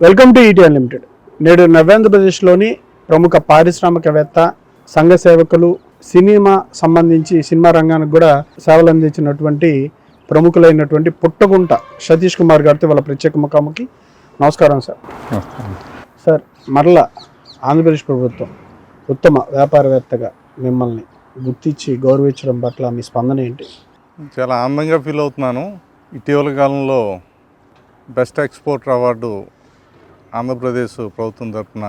Welcome to ET unlimited. నేడు నవ్యాంధ్రప్రదేశ్లోని ప్రముఖ పారిశ్రామికవేత్త, సంఘ సేవకులు, సినిమా రంగానికి కూడా సేవలు అందించినటువంటి ప్రముఖులైనటువంటి పుట్టగుంట సతీష్ కుమార్ గారితో వాళ్ళ ప్రత్యేక ముఖాముఖి. నమస్కారం సార్. సార్, మరలా ఆంధ్రప్రదేశ్ ప్రభుత్వం ఉత్తమ వ్యాపారవేత్తగా మిమ్మల్ని గుర్తించి గౌరవించడం పట్ల మీ స్పందన ఏంటి? చాలా ఆనందంగా ఫీల్ అవుతున్నాను. ఇటీవల కాలంలో బెస్ట్ ఎక్స్పోర్టర్ అవార్డు ఆంధ్రప్రదేశ్ ప్రభుత్వం తరఫున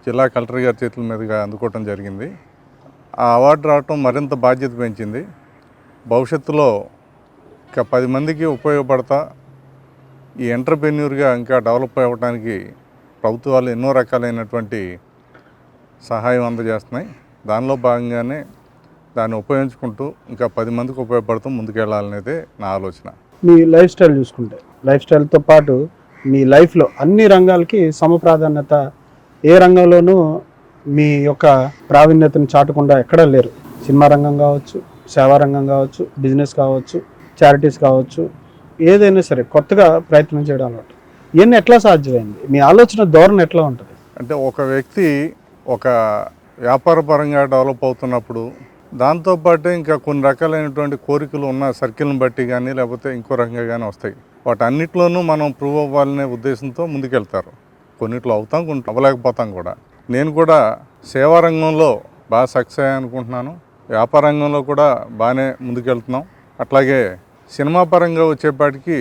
జిల్లా కలెక్టర్ గారి చేతుల మీదుగా అందుకోవటం జరిగింది. ఆ అవార్డు రావటం మరింత బాధ్యత పెంచింది. భవిష్యత్తులో ఇంకా 10 మందికి ఉపయోగపడతా ఈ ఎంటర్ప్రెన్యూర్గా ఇంకా డెవలప్ అవ్వడానికి ప్రభుత్వాలు ఎన్నో రకాలైనటువంటి సహాయం అందజేస్తున్నాయి. దానిలో భాగంగానే దాన్ని ఉపయోగించుకుంటూ ఇంకా 10 మందికి ఉపయోగపడుతూ ముందుకెళ్ళాలనేదే నా ఆలోచన. మీ లైఫ్ స్టైల్ చూసుకుంటే, లైఫ్ స్టైల్తో పాటు మీ లైఫ్లో అన్ని రంగాలకి సమప్రాధాన్యత, ఏ రంగంలోనూ మీ యొక్క ప్రావీణ్యతను చాటకుండా ఎక్కడా లేరు. సినిమా రంగం కావచ్చు, సేవా రంగం కావచ్చు, బిజినెస్ కావచ్చు, చారిటీస్ కావచ్చు, ఏదైనా సరే కొత్తగా ప్రయత్నం చేయడం అన్నట్టు. ఇవన్నీ ఎట్లా సాధ్యమైంది? మీ ఆలోచన ధోరణి ఎట్లా ఉంటుంది? అంటే ఒక వ్యక్తి ఒక వ్యాపార పరంగా డెవలప్ అవుతున్నప్పుడు దాంతోపాటు ఇంకా కొన్ని రకాలైనటువంటి కోరికలు ఉన్న సర్కిల్ని బట్టి కానీ లేకపోతే ఇంకో రకంగా కానీ వస్తాయి. వాటన్నిటిలోనూ మనం ప్రూవ్ అవ్వాలనే ఉద్దేశంతో ముందుకెళ్తారు. కొన్నిట్లో అవుతాం, కొన్ని అవ్వలేకపోతాం కూడా. నేను కూడా సేవా రంగంలో బాగా సక్సెస్ అయ్యా అనుకుంటున్నాను. వ్యాపార రంగంలో కూడా బాగానే ముందుకెళ్తున్నాం. అట్లాగే సినిమా పరంగా వచ్చేపాటికి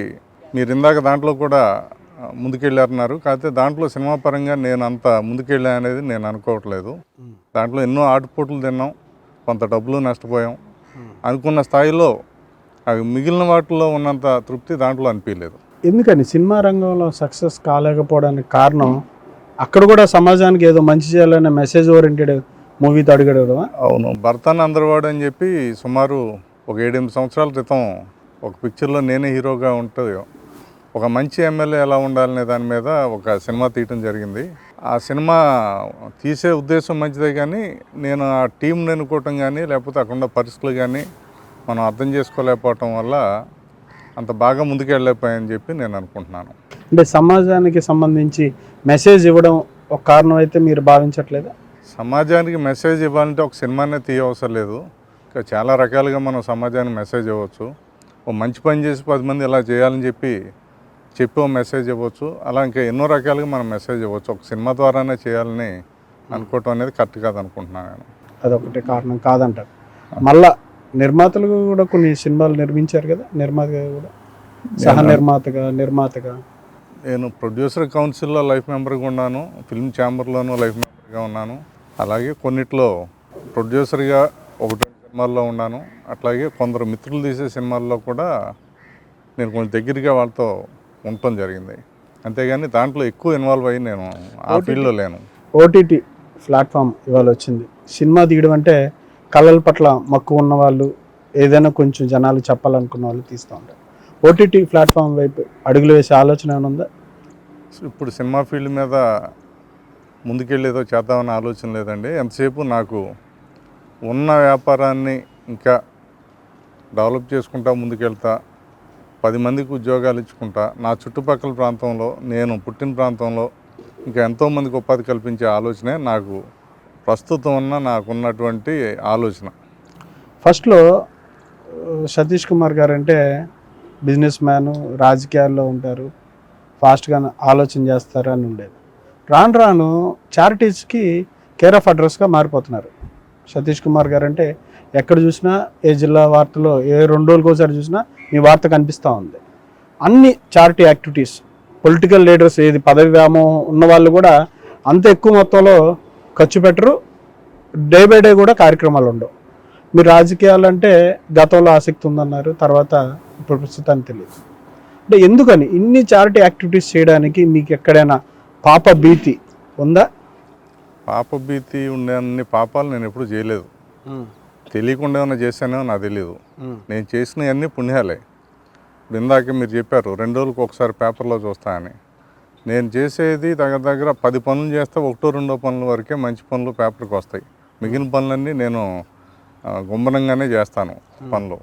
మీరు ఇందాక దాంట్లో కూడా ముందుకెళ్ళారన్నారు. కాకపోతే దాంట్లో సినిమా పరంగా నేను అంత ముందుకెళ్ళా అనేది నేను అనుకోవట్లేదు. దాంట్లో ఎన్నో ఆటుపోట్లు తిన్నాం, కొంత డబ్బులు నష్టపోయాం. అనుకున్న స్థాయిలో అవి మిగిలిన వాటిలో ఉన్నంత తృప్తి దాంట్లో అనిపించలేదు. ఎందుకని సినిమా రంగంలో సక్సెస్ కాలేకపోవడానికి కారణం? అక్కడ కూడా సమాజానికి ఏదో మంచి చేయాలనే మెసేజ్ ఓరియంటెడ్ మూవీతో అడిగడమా? అవును. భర్తన్ అందరవాడు అని చెప్పి సుమారు ఒక 7-8 సంవత్సరాల క్రితం ఒక పిక్చర్లో నేనే హీరోగా ఉంటూ ఒక మంచి ఎమ్మెల్యే ఎలా ఉండాలనే దాని మీద ఒక సినిమా తీయటం జరిగింది. ఆ సినిమా తీసే ఉద్దేశం మంచిదే, కానీ నేను ఆ టీంని ఎన్నుకోవటం కానీ లేకపోతే అక్కడ పరిస్థితులు కానీ మనం అర్థం చేసుకోలేకపోవటం వల్ల అంత బాగా ముందుకెళ్ళలేకపోయాయని చెప్పి నేను అనుకుంటున్నాను. అంటే సమాజానికి సంబంధించి మెసేజ్ ఇవ్వడం ఒక కారణం అయితే మీరు భావించట్లేదా? సమాజానికి మెసేజ్ ఇవ్వాలంటే ఒక సినిమానే తీయవసరం లేదు. ఇంకా చాలా రకాలుగా మనం సమాజానికి మెసేజ్ ఇవ్వచ్చు. ఓ మంచి పని చేసి 10 మంది ఇలా చేయాలని చెప్పి ఓ మెసేజ్ ఇవ్వచ్చు. అలా ఇంకా ఎన్నో రకాలుగా మనం మెసేజ్ ఇవ్వచ్చు. ఒక సినిమా ద్వారానే చేయాలని అనుకోవటం అనేది కరెక్ట్ కాదనుకుంటున్నాను నేను. అదొకటి కారణం కాదంటారు. మళ్ళా నిర్మాతలు కూడా కొన్ని సినిమాలు నిర్మించారు కదా, నిర్మాతగా కూడా, సహ నిర్మాతగా నేను ప్రొడ్యూసర్ కౌన్సిల్లో లైఫ్ మెంబర్గా ఉన్నాను, ఫిల్మ్ ఛాంబర్లోనూ లైఫ్ మెంబర్గా ఉన్నాను. అలాగే కొన్నిట్లో ప్రొడ్యూసర్గా 1-2 సినిమాల్లో ఉన్నాను. అట్లాగే కొందరు మిత్రులు తీసే సినిమాల్లో కూడా నేను కొంచెం దగ్గరగా వాళ్ళతో ఉండటం జరిగింది. అంతేగాని దాంట్లో ఎక్కువ ఇన్వాల్వ్ అయ్యి నేను ఆ ఫీల్డ్లో లేను. ఓటీటీ ప్లాట్ఫామ్ ఇవాళ వచ్చింది. సినిమా తీయడం అంటే కళల పట్ల మక్కువ ఉన్న వాళ్ళు, ఏదైనా కొంచెం జనాలు చెప్పాలనుకున్న వాళ్ళు తీస్తూ ఉంటారు. ఓటీటీ ప్లాట్ఫామ్ వైపు అడుగులు వేసే ఆలోచన ఏమైనా ఉందా? ఇప్పుడు సినిమా ఫీల్డ్ మీద ముందుకెళ్ళేదో చేద్దామన్న ఆలోచన లేదండి. ఎంతసేపు నాకు ఉన్న వ్యాపారాన్ని ఇంకా డెవలప్ చేసుకుంటా ముందుకెళ్తా, 10 మందికి ఉద్యోగాలు ఇచ్చుకుంటా, నా చుట్టుపక్కల ప్రాంతంలో, నేను పుట్టిన ప్రాంతంలో ఇంకా ఎంతోమందికి ఉపాధి కల్పించే ఆలోచనే నాకు ప్రస్తుతం నాకున్నటువంటి ఆలోచన. ఫస్ట్లో సతీష్ కుమార్ గారు అంటే బిజినెస్ మ్యాను, రాజకీయాల్లో ఉంటారు, ఫాస్ట్గా ఆలోచన చేస్తారు అని ఉండేది. రాను రాను చారిటీస్కి కేర్ ఆఫ్ అడ్రస్గా మారిపోతున్నారు. సతీష్ కుమార్ గారు అంటే ఎక్కడ చూసినా, ఏ జిల్లా వార్తలో ఏ 2 రోజులకు ఒకసారి చూసినా మీ వార్త కనిపిస్తూ ఉంది. అన్ని చారిటీ యాక్టివిటీస్, పొలిటికల్ లీడర్స్, ఏది పదవి వ్యామోహం ఉన్న వాళ్ళు కూడా అంత ఎక్కువ మొత్తంలో ఖర్చు పెట్టరు. డే బై డే కూడా కార్యక్రమాలు ఉండవు. మీరు రాజకీయాలు అంటే గతంలో ఆసక్తి ఉందన్నారు, తర్వాత ఇప్పుడు ప్రస్తుతానికి తెలియదు. అంటే ఎందుకని ఇన్ని చారిటీ యాక్టివిటీస్ చేయడానికి మీకు ఎక్కడైనా పాప భీతి ఉందా? పాప భీతి ఉండే అన్ని పాపాలు నేను ఎప్పుడు చేయలేదు. తెలియకుండా ఏమైనా చేశానో నాకు తెలియదు. నేను చేసినవన్నీ పుణ్యాలే. ఇప్పుడు ఇందాక మీరు చెప్పారు 2 రోజులకు ఒకసారి పేపర్లో చూస్తా అని. నేను చేసేది దగ్గర 10 పనులు చేస్తే 1-2 పనుల వరకే మంచి పనులు పేపర్కి వస్తాయి. మిగిలిన పనులన్నీ నేను గుమ్మరంగానే చేస్తాను. పనులు,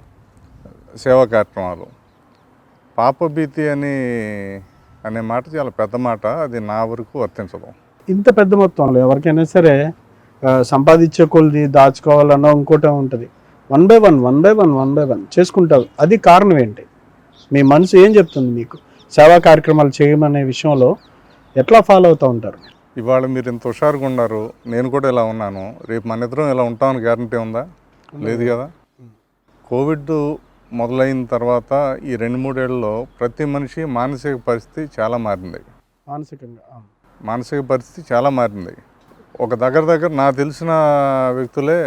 సేవా కార్యక్రమాలు. పాపభీతి అని అనే మాట చాలా పెద్ద మాట, అది నా వరకు వర్తించదు. ఇంత పెద్ద మొత్తంలో ఎవరికైనా సరే సంపాదించే కొలది దాచుకోవాలన్న ఇంకోటి ఉంటుంది. 1 by 1 చేసుకుంటారు. అది కారణం ఏంటి? మీ మనసు ఏం చెప్తుంది మీకు? సేవా కార్యక్రమాలు చేయమనే విషయంలో ఎట్లా ఫాలో అవుతూ ఉంటారు? ఇవాళ మీరు ఇంత హుషారుగా ఉన్నారు, నేను కూడా ఇలా ఉన్నాను, రేపు మన ఇద్దరం ఇలా ఉంటామని గ్యారంటీ ఉందా? లేదు కదా. కోవిడ్ మొదలైన తర్వాత ఈ 2-3 ఏళ్ళలో ప్రతి మనిషి మానసిక పరిస్థితి చాలా మారింది. మానసిక పరిస్థితి చాలా మారింది. ఒక దగ్గర నాకు తెలిసిన వ్యక్తులే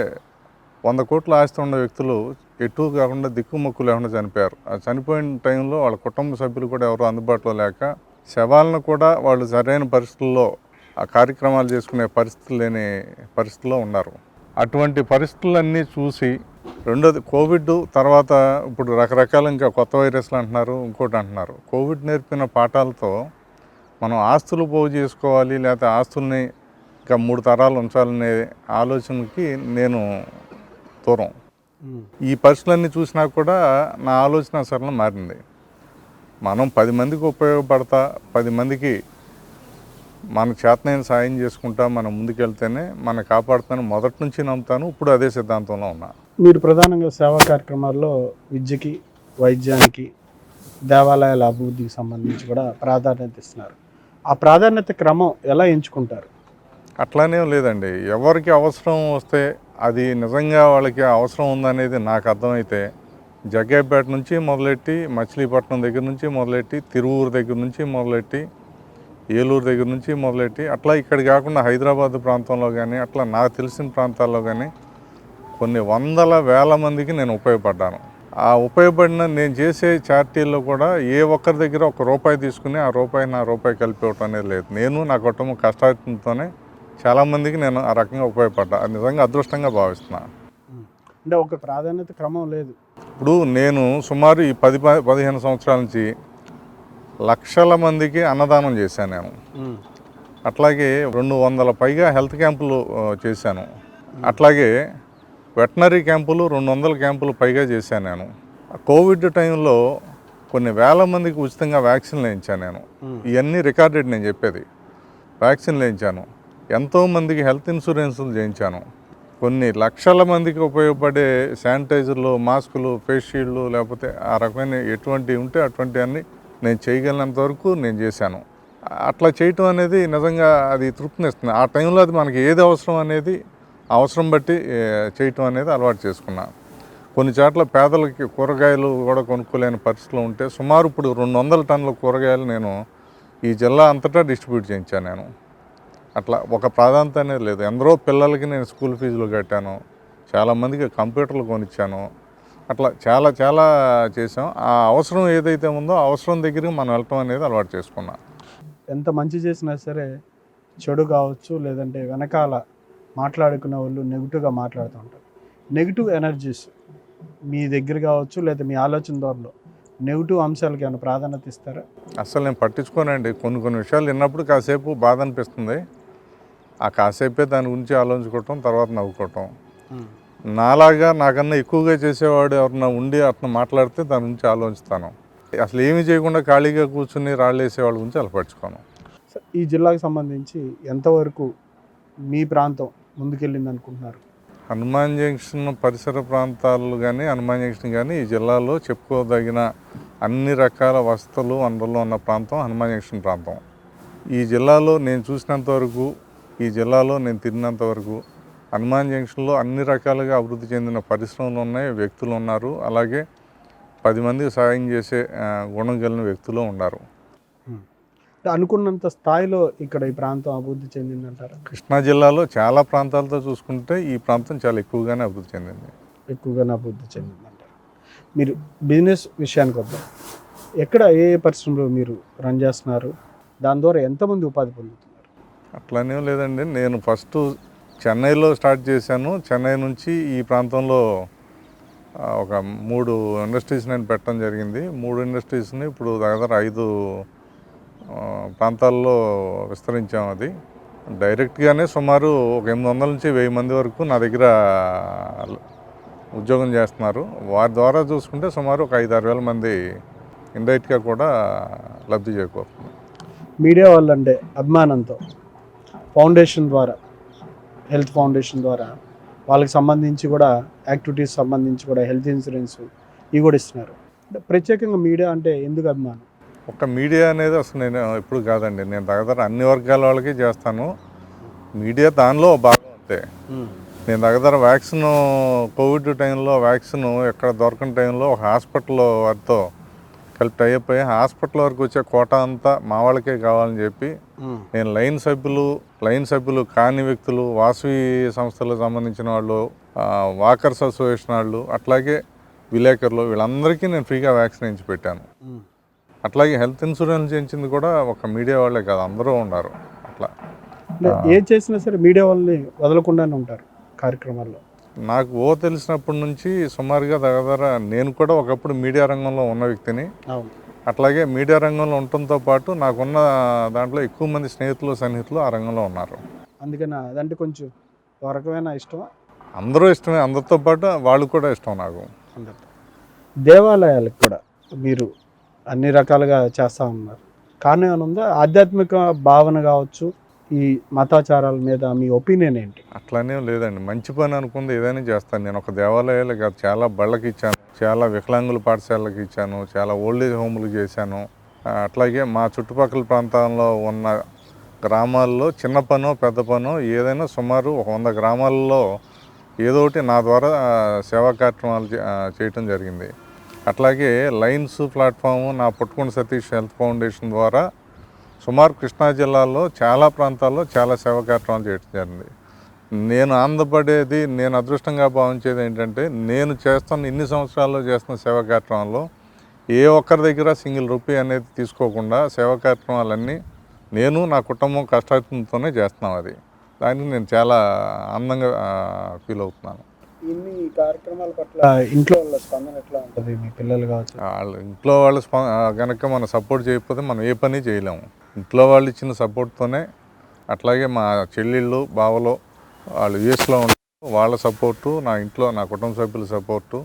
100 కోట్ల ఆస్తి ఉన్న వ్యక్తులు ఎటు కాకుండా దిక్కుమొక్కు లేకుండా చనిపోయారు. ఆ చనిపోయిన టైంలో వాళ్ళ కుటుంబ సభ్యులు కూడా ఎవరు అందుబాటులో లేక, శవాలను కూడా వాళ్ళు సరైన పరిస్థితుల్లో ఆ కార్యక్రమాలు చేసుకునే పరిస్థితులు లేని పరిస్థితుల్లో ఉన్నారు. అటువంటి పరిస్థితులన్నీ చూసి, రెండోది కోవిడ్ తర్వాత ఇప్పుడు రకరకాల ఇంకా కొత్త వైరస్లు అంటున్నారు, ఇంకోటి అంటున్నారు. కోవిడ్ నేర్పిన పాఠాలతో మనం ఆస్తులు పోగు చేసుకోవాలి, లేకపోతే ఆస్తుల్ని ఇంకా 3 తరాలు ఉంచాలనే ఆలోచనకి నేను దూరం. ఈ పరిస్థితులన్నీ చూసినా కూడా నా ఆలోచన సరళం మారింది. మనం 10 మందికి ఉపయోగపడతా, 10 మందికి మన చేతనైన సాయం చేసుకుంటా మనం ముందుకెళ్తేనే మనం కాపాడుతాను మొదటి నుంచి నమ్ముతాను. ఇప్పుడు అదే సిద్ధాంతంలో ఉన్నా. మీరు ప్రధానంగా సేవా కార్యక్రమాల్లో విద్యకి, వైద్యానికి, దేవాలయాల అభివృద్ధికి సంబంధించి కూడా ప్రాధాన్యత ఇస్తున్నారు. ఆ ప్రాధాన్యత క్రమం ఎలా ఎంచుకుంటారు? అట్లానే లేదండి. ఎవరికి అవసరం వస్తే, అది నిజంగా వాళ్ళకి అవసరం ఉందనేది నాకు అర్థమైతే, జగ్గయ్యపేట నుంచి మొదలెట్టి, మచిలీపట్నం దగ్గర నుంచి మొదలెట్టి, తిరువూరు దగ్గర నుంచి మొదలెట్టి, ఏలూరు దగ్గర నుంచి మొదలెట్టి, అట్లా ఇక్కడ కాకుండా హైదరాబాద్ ప్రాంతంలో కానీ, అట్లా నాకు తెలిసిన ప్రాంతాల్లో కానీ కొన్ని వందల వేల మందికి నేను ఉపయోగపడ్డాను. ఆ ఉపయోగపడిన నేను చేసే చారిటీల్లో కూడా ఏ ఒక్కరి దగ్గర ₹1 తీసుకుని ఆ రూపాయి కలిపి ఇవ్వటం అనేది లేదు. నేను నా కుటుంబం కష్టార్జితంతోనే చాలామందికి నేను ఆ రకంగా ఉపయోగపడ్డా. అది నిజంగా అదృష్టంగా భావిస్తున్నాను. అంటే ఒక ప్రాధాన్యత క్రమం లేదు. ఇప్పుడు నేను సుమారు ఈ 10-15 సంవత్సరాల నుంచి లక్షల మందికి అన్నదానం చేశాను నేను. అట్లాగే 200 పైగా హెల్త్ క్యాంపులు చేశాను. అట్లాగే వెటనరీ క్యాంపులు 200 క్యాంపులు పైగా చేశాను నేను. కోవిడ్ టైంలో కొన్ని వేల మందికి ఉచితంగా వ్యాక్సిన్లు వేయించాను నేను. ఇవన్నీ రికార్డెడ్ నేను చెప్పేది. వ్యాక్సిన్లు వేయించాను. ఎంతోమందికి హెల్త్ ఇన్సూరెన్సులు చేయించాను. కొన్ని లక్షల మందికి ఉపయోగపడే శానిటైజర్లు, మాస్కులు, ఫేస్ షీల్డ్లు, లేకపోతే ఆ రకమైన ఎటువంటివి ఉంటే అటువంటివన్నీ నేను చేయగలిగినంత వరకు నేను చేశాను. అట్లా చేయటం అనేది నిజంగా అది తృప్తినిస్తుంది. ఆ టైంలో అది మనకి ఏది అవసరం అనేది అవసరం బట్టి చేయటం అనేది అలవాటు చేసుకున్నాను. కొన్ని చోట్ల పేదలకి కూరగాయలు కూడా కొనుక్కోలేని పరిస్థితులు ఉంటే సుమారు ఇప్పుడు 200 టన్నుల కూరగాయలు నేను ఈ జిల్లా అంతటా డిస్ట్రిబ్యూట్ చేయించాను నేను. అట్లా ఒక ప్రాధాన్యత అనేది లేదు. ఎందరో పిల్లలకి నేను స్కూల్ ఫీజులు కట్టాను, చాలామందికి కంప్యూటర్లు కొనిచ్చాను. అట్లా చాలా చాలా చేసాం. ఆ అవసరం ఏదైతే ఉందో ఆ అవసరం దగ్గరికి మనం వెళ్ళటం అనేది అలవాటు చేసుకున్నాం. ఎంత మంచి చేసినా సరే చెడు కావచ్చు, లేదంటే వెనకాల మాట్లాడుకునే వాళ్ళు నెగిటివ్గా మాట్లాడుతూ ఉంటారు. నెగిటివ్ ఎనర్జీస్ మీ దగ్గర కావచ్చు, లేదా మీ ఆలోచన ద్వారా నెగిటివ్ అంశాలకి ఏమైనా ప్రాధాన్యత ఇస్తారా? అసలు నేను పట్టించుకోనండి. కొన్ని విషయాలు విన్నప్పుడు కాసేపు బాధ అనిపిస్తుంది. ఆ కాసేపే దాని గురించి ఆలోచించుకోవటం, తర్వాత నవ్వుకోవటం. నాలాగా నాకన్నా ఎక్కువగా చేసేవాడు ఎవరన్నా ఉండి అట్లా మాట్లాడితే దాని గురించి ఆలోచిస్తాను. అసలు ఏమీ చేయకుండా ఖాళీగా కూర్చుని రాళ్ళు వేసేవాళ్ళ గురించి అలా పట్టించుకోను. ఈ జిల్లాకు సంబంధించి ఎంతవరకు మీ ప్రాంతం ముందుకెళ్ళింది అనుకుంటున్నారు? హనుమాన్ జంక్షన్ పరిసర ప్రాంతాలు కానీ, హనుమాన్ జంక్షన్ కానీ ఈ జిల్లాలో చెప్పుకోదగిన అన్ని రకాల వసతులు, వనరులు ఉన్న ప్రాంతం హనుమాన్ జంక్షన్ ప్రాంతం. ఈ జిల్లాలో నేను చూసినంత వరకు, ఈ జిల్లాలో నేను తిరిగినంత వరకు హనుమాన్ జంక్షన్లో అన్ని రకాలుగా అభివృద్ధి చెందిన పరిశ్రమలు ఉన్నాయి, వ్యక్తులు ఉన్నారు. అలాగే 10 మందికి సాయం చేసే గుణం కలిగిన వ్యక్తులు ఉన్నారు. అనుకున్నంత స్థాయిలో ఇక్కడ ఈ ప్రాంతం అభివృద్ధి చెందిందంటారా? కృష్ణా జిల్లాలో చాలా ప్రాంతాలతో చూసుకుంటే ఈ ప్రాంతం చాలా ఎక్కువగానే అభివృద్ధి చెందిందంటారు. మీరు బిజినెస్ విషయానికి వద్దాం. ఎక్కడ ఏ పరిశ్రమలో మీరు రన్ చేస్తున్నారు? దాని ద్వారా ఎంతమంది ఉపాధి పొందుతున్నారు? అట్లానే లేదండి. నేను ఫస్ట్ చెన్నైలో స్టార్ట్ చేశాను. చెన్నై నుంచి ఈ ప్రాంతంలో ఒక 3 ఇండస్ట్రీస్ నేను పెట్టడం జరిగింది. 3 ఇండస్ట్రీస్ని ఇప్పుడు దగ్గర 5 ప్రాంతాల్లో విస్తరించాము. అది డైరెక్ట్గానే సుమారు ఒక 800 నుంచి 1000 మంది వరకు నా దగ్గర ఉద్యోగం చేస్తున్నారు. వారి ద్వారా చూసుకుంటే సుమారు ఒక 5-6 వేల మంది ఇండైరెక్ట్గా కూడా లబ్ధి చేకూరుతుంది. మీడియా వాళ్ళంటే అభిమానంతో ఫౌండేషన్ ద్వారా, హెల్త్ ఫౌండేషన్ ద్వారా వాళ్ళకి సంబంధించి కూడా యాక్టివిటీస్ సంబంధించి కూడా హెల్త్ ఇన్సూరెన్స్ ఇవి కూడా ఇస్తున్నారు. అంటే ప్రత్యేకంగా మీడియా అంటే ఎందుకు అభిమానం? ఒక మీడియా అనేది అసలు నేను ఎప్పుడు కాదండి, నేను దగ్గర అన్ని వర్గాల వాళ్ళకి చేస్తాను. మీడియా దానిలో భాగం అంతే. నేను దగ్గర వ్యాక్సిన్ కోవిడ్ టైంలో వ్యాక్సిన్ ఎక్కడ దొరకని టైంలో ఒక హాస్పిటల్ వారితో కలిపి అయిపోయి హాస్పిటల్ వరకు వచ్చే కోటా అంతా మా వాళ్ళకే కావాలని చెప్పి నేను లైన్ సభ్యులు కాని వ్యక్తులు, వాసవి సంస్థలకు సంబంధించిన వాళ్ళు, వాకర్స్ అసోసియేషన్ వాళ్ళు, అట్లాగే విలేకరులు, వీళ్ళందరికీ నేను ఫ్రీగా వ్యాక్సిన్ వేయించి పెట్టాను. అట్లాగే హెల్త్ ఇన్సూరెన్స్ చేయించింది కూడా ఒక మీడియా వాళ్ళే కాదు, అందరూ ఉన్నారు. అట్లా ఏం చేసినా సరే మీడియా వాళ్ళని వదలకుండానే ఉంటారు కార్యక్రమాల్లో. నాకు తెలిసినప్పటి నుంచి సుమారుగా దగ్గర నేను కూడా ఒకప్పుడు మీడియా రంగంలో ఉన్న వ్యక్తిని. అట్లాగే మీడియా రంగంలో ఉండటంతో పాటు నాకున్న దాంట్లో ఎక్కువ మంది స్నేహితులు సన్నిహితులు ఆ రంగంలో ఉన్నారు. అందుకని అదంటే కొంచెం ఒక రకమైన ఇష్టమా? అందరూ ఇష్టమే, అందరితో పాటు వాళ్ళు కూడా ఇష్టం నాకు. దేవాలయాలకు కూడా మీరు అన్ని రకాలుగా చేస్తూ ఉన్నారు, కారణం ఏమైనా ఉందా? ఆధ్యాత్మిక భావన కావచ్చు, ఈ మతాచారాల మీద మీ ఒపీనియన్ ఏంటి? అట్లానే లేదండి, మంచి పని అనుకుంది ఏదైనా చేస్తాను. నేను ఒక దేవాలయాలు కాదు, చాలా బళ్ళకి ఇచ్చాను, చాలా వికలాంగుల పాఠశాలకి ఇచ్చాను, చాలా ఓల్డేజ్ హోమ్లు చేశాను. అట్లాగే మా చుట్టుపక్కల ప్రాంతాల్లో ఉన్న గ్రామాల్లో చిన్న పనో పెద్ద పనో ఏదైనా సుమారు 100 గ్రామాల్లో ఏదో ఒకటి నా ద్వారా సేవా కార్యక్రమాలు చేయటం జరిగింది. అట్లాగే లైన్స్ ప్లాట్ఫాము నా పుట్టుకొండ సతీష్ హెల్త్ ఫౌండేషన్ ద్వారా సుమారు కృష్ణా జిల్లాలో చాలా ప్రాంతాల్లో చాలా సేవా కార్యక్రమాలు చేయడం జరిగింది. నేను ఆనందపడేది, నేను అదృష్టంగా భావించేది ఏంటంటే, నేను చేస్తున్న ఇన్ని సంవత్సరాల్లో చేస్తున్న సేవా కార్యక్రమాల్లో ఏ ఒక్కరి దగ్గర సింగిల్ రూపీ అనేది తీసుకోకుండా సేవా కార్యక్రమాలన్నీ నేను నా కుటుంబం కష్టార్జితంతోనే చేస్తున్నాం. అది దానికి నేను చాలా ఆనందంగా ఫీల్ అవుతున్నాను. ఇన్ని కార్యక్రమాల పట్ల ఇంట్లో వాళ్ళ స్పందన ఎట్లా ఉంటుంది? మీ పిల్లలు కావచ్చు, వాళ్ళ ఇంట్లో వాళ్ళ కనుక మనం సపోర్ట్ చేయకపోతే మనం ఏ పని చేయలేము. ఇంట్లో వాళ్ళు ఇచ్చిన సపోర్ట్తోనే, అట్లాగే మా చెల్లెళ్ళు బావలు వాళ్ళు యూఎస్లో ఉంటారు, వాళ్ళ సపోర్టు, నా ఇంట్లో నా కుటుంబ సభ్యుల సపోర్టు,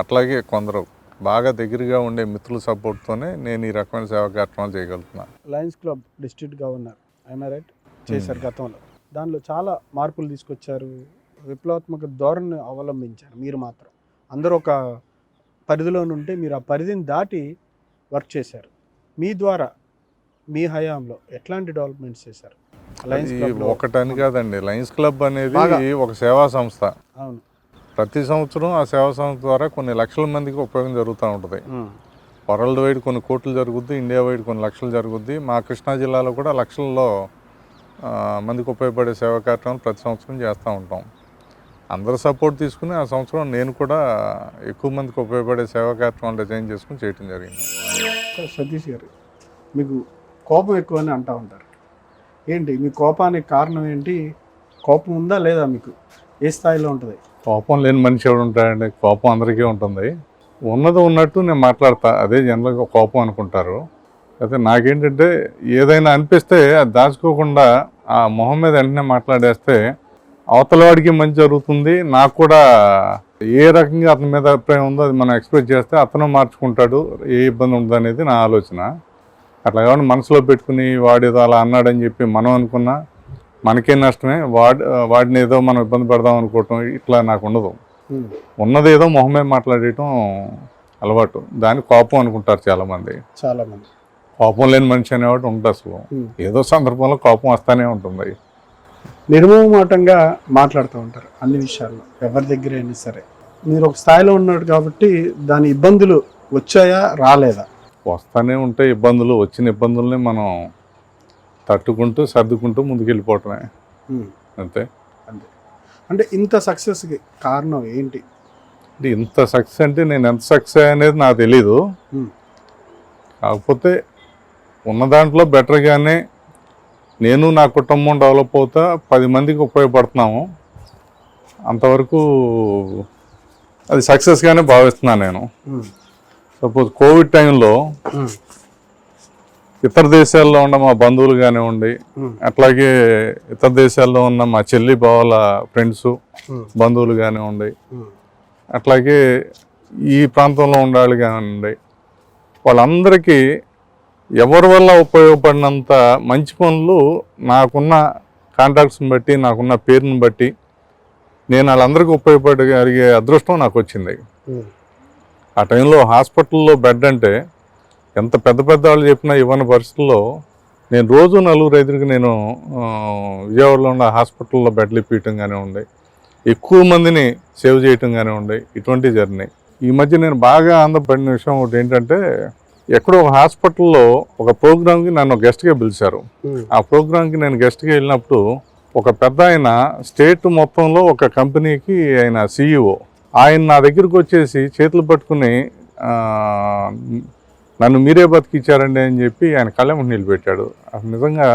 అట్లాగే కొందరు బాగా దగ్గరగా ఉండే మిత్రుల సపోర్ట్తోనే నేను ఈ రకమైన సేవా కార్యక్రమాలు చేయగలుగుతున్నాను. Lions club district governor I'm right చేశారు గతంలో. దానిలో చాలా మార్పులు తీసుకొచ్చారు, విప్లవాత్మక ధోరణిని అవలంబించారు. మీరు మాత్రం అందరూ ఒక పరిధిలో ఉంటే మీరు ఆ పరిధిని దాటి వర్క్ చేశారు. మీ ద్వారా మీ హయాంలో ఎట్లాంటి డెవలప్మెంట్స్ చేశారు? ఒకటని కాదండి, లయన్స్ క్లబ్ అనేది ఒక సేవా సంస్థ. అవును, ప్రతి సంవత్సరం ఆ సేవా సంస్థ ద్వారా కొన్ని లక్షల మందికి ఉపయోగం జరుగుతూ ఉంటుంది. వరల్డ్ వైడ్ కొన్ని కోట్లు జరుగుద్ది, ఇండియా వైడ్ కొన్ని లక్షలు జరుగుద్ది. మా కృష్ణా జిల్లాలో కూడా లక్షల్లో మందికి ఉపయోగపడే సేవా కార్యక్రమాలు ప్రతి సంవత్సరం చేస్తూ ఉంటాం. అందరూ సపోర్ట్ తీసుకుని ఆ సంవత్సరం నేను కూడా ఎక్కువ మందికి ఉపయోగపడే సేవా కార్యక్రమాలు డిజైన్ చేసుకుని చేయటం జరిగింది. సతీష్ గారు, మీకు కోపం ఎక్కువ అని అంటూ ఉంటారు, ఏంటి మీ కోపానికి కారణం ఏంటి? కోపం ఉందా లేదా? మీకు ఏ స్థాయిలో ఉంటుంది? కోపం లేని మనిషి ఎవడు ఉంటాడండి? కోపం అందరికీ ఉంటుంది. ఉన్నది ఉన్నట్టు నేను మాట్లాడతా, అదే జనరల్గా కోపం అనుకుంటారు. అయితే నాకేంటంటే, ఏదైనా అనిపిస్తే అది దాచుకోకుండా ఆ మొహం మీద వెంటనే మాట్లాడేస్తే అవతలవాడికి మంచి జరుగుతుంది, నాకు కూడా ఏ రకంగా అతని మీద అభిప్రాయం ఉందో అది మనం ఎక్స్ప్రెస్ చేస్తే అతను మార్చుకుంటాడు, ఏ ఇబ్బంది ఉండదు అనేది నా ఆలోచన. అట్లా కాబట్టి మనసులో పెట్టుకుని వాడు ఏదో అలా అన్నాడని చెప్పి మనం అనుకున్నా మనకే నష్టమే, వాడిని ఏదో మనం ఇబ్బంది పడదాం అనుకోవటం ఇట్లా నాకు ఉండదు. ఉన్నదేదో మొహమే మాట్లాడటం అలవాటు, దాన్ని కోపం అనుకుంటారు చాలామంది. కోపం లేని మనిషి అనేవాడు ఉంటారు. అసలు ఏదో సందర్భంలో కోపం వస్తూనే ఉంటుంది. నిర్మోహమాటంగా మాట్లాడుతూ ఉంటారు అన్ని విషయాల్లో, ఎవరి దగ్గర అయినా సరే. మీరు ఒక స్థాయిలో ఉన్నాడు కాబట్టి దాని ఇబ్బందులు వచ్చాయా రాలేదా? వస్తూనే ఉంటాయి ఇబ్బందులు. వచ్చిన ఇబ్బందుల్ని మనం తట్టుకుంటూ సర్దుకుంటూ ముందుకెళ్ళిపోవటమే అంతే. అంటే ఇంత సక్సెస్కి కారణం ఏంటి? అంటే ఇంత సక్సెస్ అంటే నేను ఎంత సక్సెస్ అనేది నాకు తెలీదు. కాకపోతే ఉన్న దాంట్లో బెటర్గానే నేను నా కుటుంబం డెవలప్ అవుతా 10 మందికి ఉపయోగపడుతున్నాము. అంతవరకు అది సక్సెస్గానే భావిస్తున్నాను నేను. సపోజ్ కోవిడ్ టైంలో ఇతర దేశాల్లో ఉన్న మా బంధువులు కానివ్వండి, అట్లాగే ఇతర దేశాల్లో ఉన్న మా చెల్లి బావల ఫ్రెండ్స్ బంధువులు కానివ్వండి, అట్లాగే ఈ ప్రాంతంలో ఉండాలి కానివ్వండి, వాళ్ళందరికీ ఎవరి వల్ల ఉపయోగపడినంత మంచి పనులు నాకున్న కాంటాక్ట్స్ని బట్టి, నాకున్న పేరుని బట్టి నేను వాళ్ళందరికీ ఉపయోగపడగలిగే అదృష్టం నాకు వచ్చింది. ఆ టైంలో హాస్పిటల్లో బెడ్ అంటే ఎంత పెద్ద పెద్ద వాళ్ళు చెప్పినా ఇవ్వని పరిస్థితుల్లో నేను రోజు 4-5కి నేను విజయవాడలో ఉన్న హాస్పిటల్లో బెడ్లు ఇప్పించడం కానివ్వండి, ఎక్కువ మందిని సేవ్ చేయటం కానివ్వండి, ఇటువంటి జర్నీ. ఈ మధ్య నేను బాగా ఆనందపడిన విషయం ఒకటి ఏంటంటే, ఎక్కడో ఒక హాస్పిటల్లో ఒక ప్రోగ్రామ్కి నన్ను గెస్ట్గా పిలిచారు. ఆ ప్రోగ్రామ్కి నేను గెస్ట్గా వెళ్ళినప్పుడు ఒక పెద్ద ఆయన స్టేట్ మొత్తంలో ఒక కంపెనీకి ఆయన CEO, ఆయన నా దగ్గరికి వచ్చేసి చేతులు పట్టుకుని నన్ను మీరే బతికిచ్చారండి అని చెప్పి ఆయన కళ్ళెమ్మటి నీళ్ళు పెట్టాడు. అసలు నిజంగా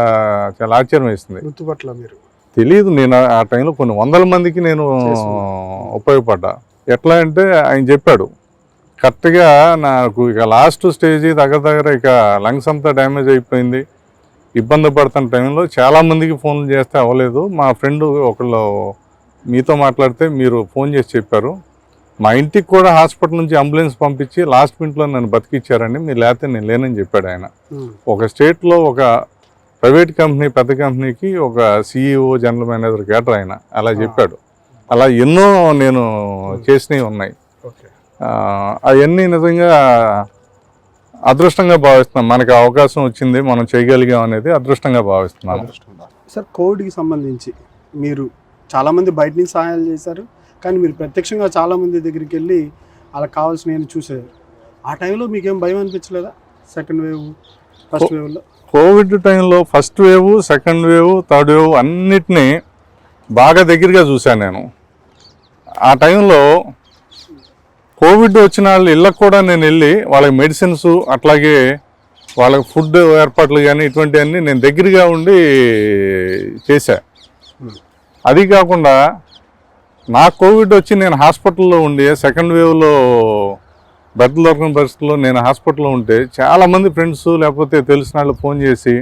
చాలా ఆశ్చర్యం వేసింది. గుర్తుపట్ల మీరు తెలియదు, నేను ఆ టైంలో కొన్ని వందల మందికి నేను ఉపయోగపడ్డా. ఎట్లా అంటే ఆయన చెప్పాడు కరెక్ట్గా, నాకు ఇక లాస్ట్ స్టేజ్ దగ్గర ఇక లంగ్స్ అంతా డ్యామేజ్ అయిపోయింది, ఇబ్బంది పడుతున్న టైంలో చాలామందికి ఫోన్లు చేస్తే అవ్వలేదు. మా ఫ్రెండ్ ఒకళ్ళు మీతో మాట్లాడితే మీరు ఫోన్ చేసి చెప్పారు, మా ఇంటికి కూడా హాస్పిటల్ నుంచి అంబులెన్స్ పంపించి లాస్ట్ మినిట్లో నన్ను బతికిచ్చారండి, మీరు లేకపోతే నేను లేనని చెప్పాడు ఆయన. ఒక స్టేట్లో ఒక ప్రైవేట్ కంపెనీ, పెద్ద కంపెనీకి ఒక CEO, జనరల్ మేనేజర్ కేటర్ ఆయన అలా చెప్పాడు. అలా ఎన్నో నేను చేసినవి ఉన్నాయి. అవన్నీ నిజంగా అదృష్టంగా భావిస్తున్నాం. మనకి అవకాశం వచ్చింది, మనం చేయగలిగాం అనేది అదృష్టంగా భావిస్తున్నాను. సార్, కోవిడ్కి సంబంధించి మీరు చాలామంది బయట నుంచి సహాయాలు చేశారు, కానీ మీరు ప్రత్యక్షంగా చాలామంది దగ్గరికి వెళ్ళి వాళ్ళకి కావాల్సిన చూసారు. ఆ టైంలో మీకేం భయం అనిపించలేదా? సెకండ్ వేవ్, ఫస్ట్ వేవ్లో? కోవిడ్ టైంలో first wave, second wave, third wave అన్నిటినీ బాగా దగ్గరగా చూశాను నేను. ఆ టైంలో కోవిడ్ వచ్చిన వాళ్ళ ఇళ్ళకు కూడా నేను వెళ్ళి వాళ్ళకి మెడిసిన్స్, అట్లాగే వాళ్ళకి ఫుడ్ ఏర్పాట్లు కానీ ఇటువంటివన్నీ నేను దగ్గరగా ఉండి చేశా. అది కాకుండా నాకు కోవిడ్ వచ్చి నేను హాస్పిటల్లో ఉండి సెకండ్ వేవ్లో బెడ్ దొరకని పరిస్థితుల్లో నేను హాస్పిటల్లో ఉంటే చాలామంది ఫ్రెండ్స్ లేకపోతే తెలిసిన వాళ్ళు ఫోన్ చేసి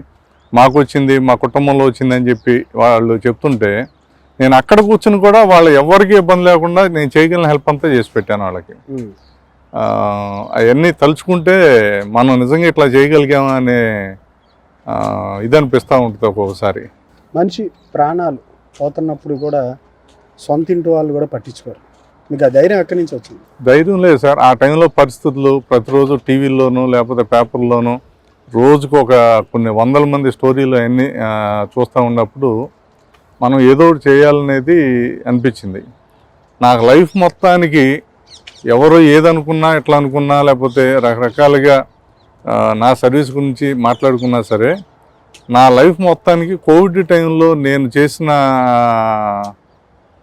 మాకు వచ్చింది, మా కుటుంబంలో వచ్చింది అని చెప్పి వాళ్ళు చెప్తుంటే నేను అక్కడ కూర్చుని కూడా వాళ్ళు ఎవరికి ఇబ్బంది లేకుండా నేను చేయగలిగిన హెల్ప్ అంతా చేసి పెట్టాను వాళ్ళకి. అవన్నీ తలుచుకుంటే మనం నిజంగా ఇట్లా చేయగలిగామా అనే ఇది అనిపిస్తూ ఉంటుంది ఒక్కొక్కసారి. మనిషి ప్రాణాలు పోతున్నప్పుడు కూడా సొంత ఇంటి వాళ్ళు కూడా పట్టించుకోరు. మీకు ఆ ధైర్యం ఎక్కడి నుంచి వచ్చింది? ధైర్యం లేదు సార్. ఆ టైంలో పరిస్థితులు ప్రతిరోజు టీవీల్లోనూ లేకపోతే పేపర్లోనూ రోజుకు ఒక కొన్ని వందల మంది స్టోరీలు అవన్నీ చూస్తూ ఉన్నప్పుడు మనం ఏదో ఒకటి చేయాలనేది అనిపించింది. నాకు లైఫ్ మొత్తానికి ఎవరు ఏదనుకున్నా, ఎట్లా అనుకున్నా, లేకపోతే రకరకాలుగా నా సర్వీస్ గురించి మాట్లాడుకున్నా సరే, నా లైఫ్ మొత్తానికి కోవిడ్ టైంలో నేను చేసిన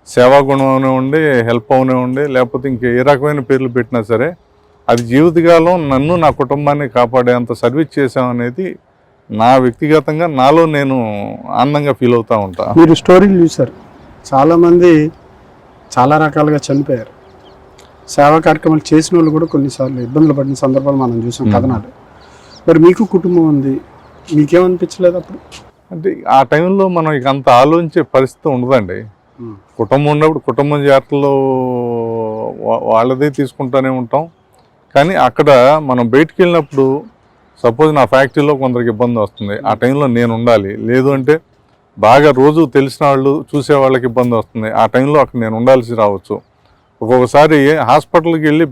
సేవా గుణం అవనివ్వండి, హెల్ప్ అవనివ్వండి, లేకపోతే ఇంక ఏ రకమైన పేర్లు పెట్టినా సరే అది జీవితకాలం నన్ను, నా కుటుంబాన్ని కాపాడేంత సర్వీస్ చేశామనేది నా వ్యక్తిగతంగా నాలో నేను ఆనందంగా ఫీల్ అవుతూ ఉంటా. మీరు స్టోరీలు చూశారు, చాలామంది చాలా రకాలుగా చనిపోయారు. సేవా కార్యక్రమాలు చేసిన వాళ్ళు కూడా కొన్నిసార్లు ఇబ్బందులు పడిన సందర్భాలు మనం చూసాం, కథనాలు. మరి మీకు కుటుంబం ఉంది, మీకేమనిపించలేదు అప్పుడు? అంటే ఆ టైంలో మనం ఇక అంత ఆలోచించే పరిస్థితి ఉండదండి. కుటుంబం ఉన్నప్పుడు కుటుంబం జాగ్రత్తలో వాళ్ళదే తీసుకుంటూనే ఉంటాం. కానీ అక్కడ మనం బయటికి వెళ్ళినప్పుడు సపోజ్ నా ఫ్యాక్టరీలో కొందరికి ఇబ్బంది వస్తుంది, ఆ టైంలో నేను ఉండాలి. లేదు అంటే బాగా రోజు తెలిసిన వాళ్ళు చూసే వాళ్ళకి ఇబ్బంది వస్తుంది, ఆ టైంలో అక్కడ నేను ఉండాల్సి రావచ్చు. ఒక్కొక్కసారి హాస్పిటల్కి వెళ్ళి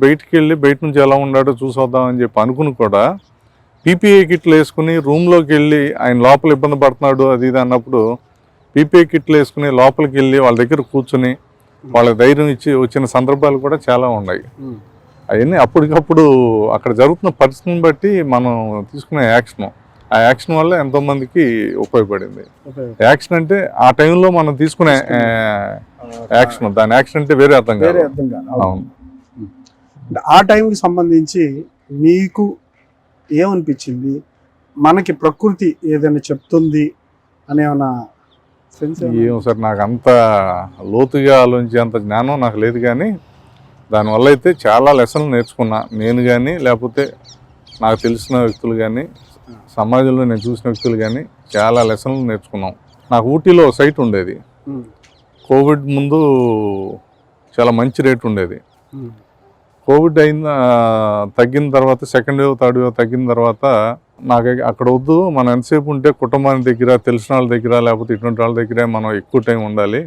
బయట నుంచి ఎలా ఉన్నాడో చూసొద్దామని చెప్పి అనుకుని కూడా PPE కిట్లు వేసుకుని రూమ్లోకి వెళ్ళి ఆయన లోపల ఇబ్బంది పడుతున్నాడు అది ఇది అన్నప్పుడు PPE కిట్లు వేసుకుని లోపలికి వెళ్ళి వాళ్ళ దగ్గర కూర్చుని వాళ్ళకి ధైర్యం ఇచ్చి వచ్చిన సందర్భాలు కూడా చాలా ఉన్నాయి. అవన్నీ అప్పటికప్పుడు అక్కడ జరుగుతున్న పరిస్థితిని బట్టి మనం తీసుకునే యాక్షన్, ఆ యాక్షన్ వల్ల ఎంతోమందికి ఉపయోగపడింది. యాక్షన్ అంటే ఆ టైంలో మనం తీసుకునే యాక్షన్, దాని యాక్షన్ అంటే వేరే అర్థం కాదు. అవును. ఆ టైంకి సంబంధించి మీకు ఏమనిపించింది? మనకి ప్రకృతి ఏదైనా చెప్తుంది అనే ఏమో సార్, నాకు అంత లోతుగా ఆలోచించేంత జ్ఞానం నాకు లేదు. కానీ దానివల్ల అయితే చాలా లెసన్లు నేర్చుకున్నా నేను కానీ, లేకపోతే నాకు తెలిసిన వ్యక్తులు కానీ, సమాజంలో నేను చూసిన వ్యక్తులు కానీ చాలా లెసన్లు నేర్చుకున్నాం. నాకు ఊటీలో సైట్ ఉండేది, కోవిడ్ ముందు చాలా మంచి రేట్ ఉండేది. కోవిడ్ తగ్గిన తర్వాత సెకండ్ వేవ్ థర్డ్ వేవ్ తగ్గిన తర్వాత నాకు అక్కడ వద్దు, మనం ఎంతసేపు ఉంటే కుటుంబానికి దగ్గర, తెలిసిన వాళ్ళ దగ్గర, లేకపోతే ఇటువంటి వాళ్ళ దగ్గరే మనం ఎక్కువ టైం ఉండాలి,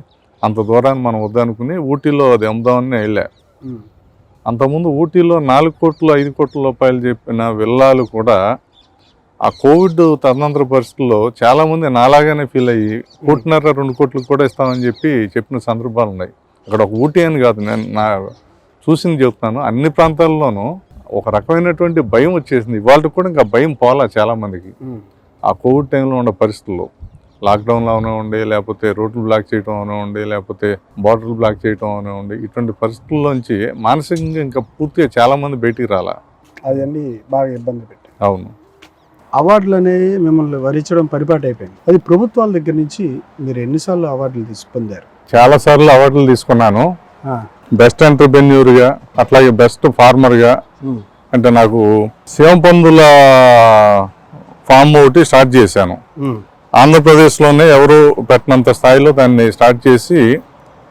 అంత దూరాన్ని మనం వద్దనుకుని ఊటీలో అది అమ్ముదామని వెళ్ళా. అంతకుముందు ఊటీలో 4 కోట్లు 5 కోట్ల రూపాయలు చెప్పిన విల్లాలు కూడా ఆ కోవిడ్ తదనంతర పరిస్థితుల్లో చాలామంది నాలాగానే ఫీల్ అయ్యి 1.5-2 కోట్లు కూడా ఇస్తామని చెప్పిన సందర్భాలు ఉన్నాయి. అక్కడ ఒక ఊటీ అని కాదు, నేను నా చూసింది చెప్తున్నాను. అన్ని ప్రాంతాల్లోనూ ఒక రకమైనటువంటి భయం వచ్చేసింది. ఇవాళ కూడా ఇంకా భయం పోలా చాలామందికి. ఆ కోవిడ్ టైంలో ఉన్న పరిస్థితుల్లో లాక్డౌన్లో అవనివ్వండి, లేకపోతే రోడ్లు బ్లాక్ చేయడం అవనివ్వండి, లేకపోతే బార్డర్లు బ్లాక్ చేయడం అవనివ్వండి, ఇటువంటి పరిస్థితుల్లోంచి మానసికంగా ఇంకా పూర్తిగా చాలామంది బయటికి రాలా. అవన్నీ బాగా ఇబ్బంది పెట్టి. అవును, అవార్డులు అనేవి మిమ్మల్ని వరించడం పరిపాటి అయిపోయింది. అది ప్రభుత్వాల దగ్గర నుంచి మీరు ఎన్నిసార్లు అవార్డులు పొందారు? చాలాసార్లు అవార్డులు తీసుకున్నాను. బెస్ట్ ఎంటర్‌ప్రెన్యూర్‌గా, అట్లాగే బెస్ట్ ఫార్మర్‌గా. అంటే నాకు శివంపందుల ఫామ్ ఒకటి స్టార్ట్ చేశాను. ఆంధ్రప్రదేశ్లోనే ఎవరు పెట్టినంత స్థాయిలో దాన్ని స్టార్ట్ చేసి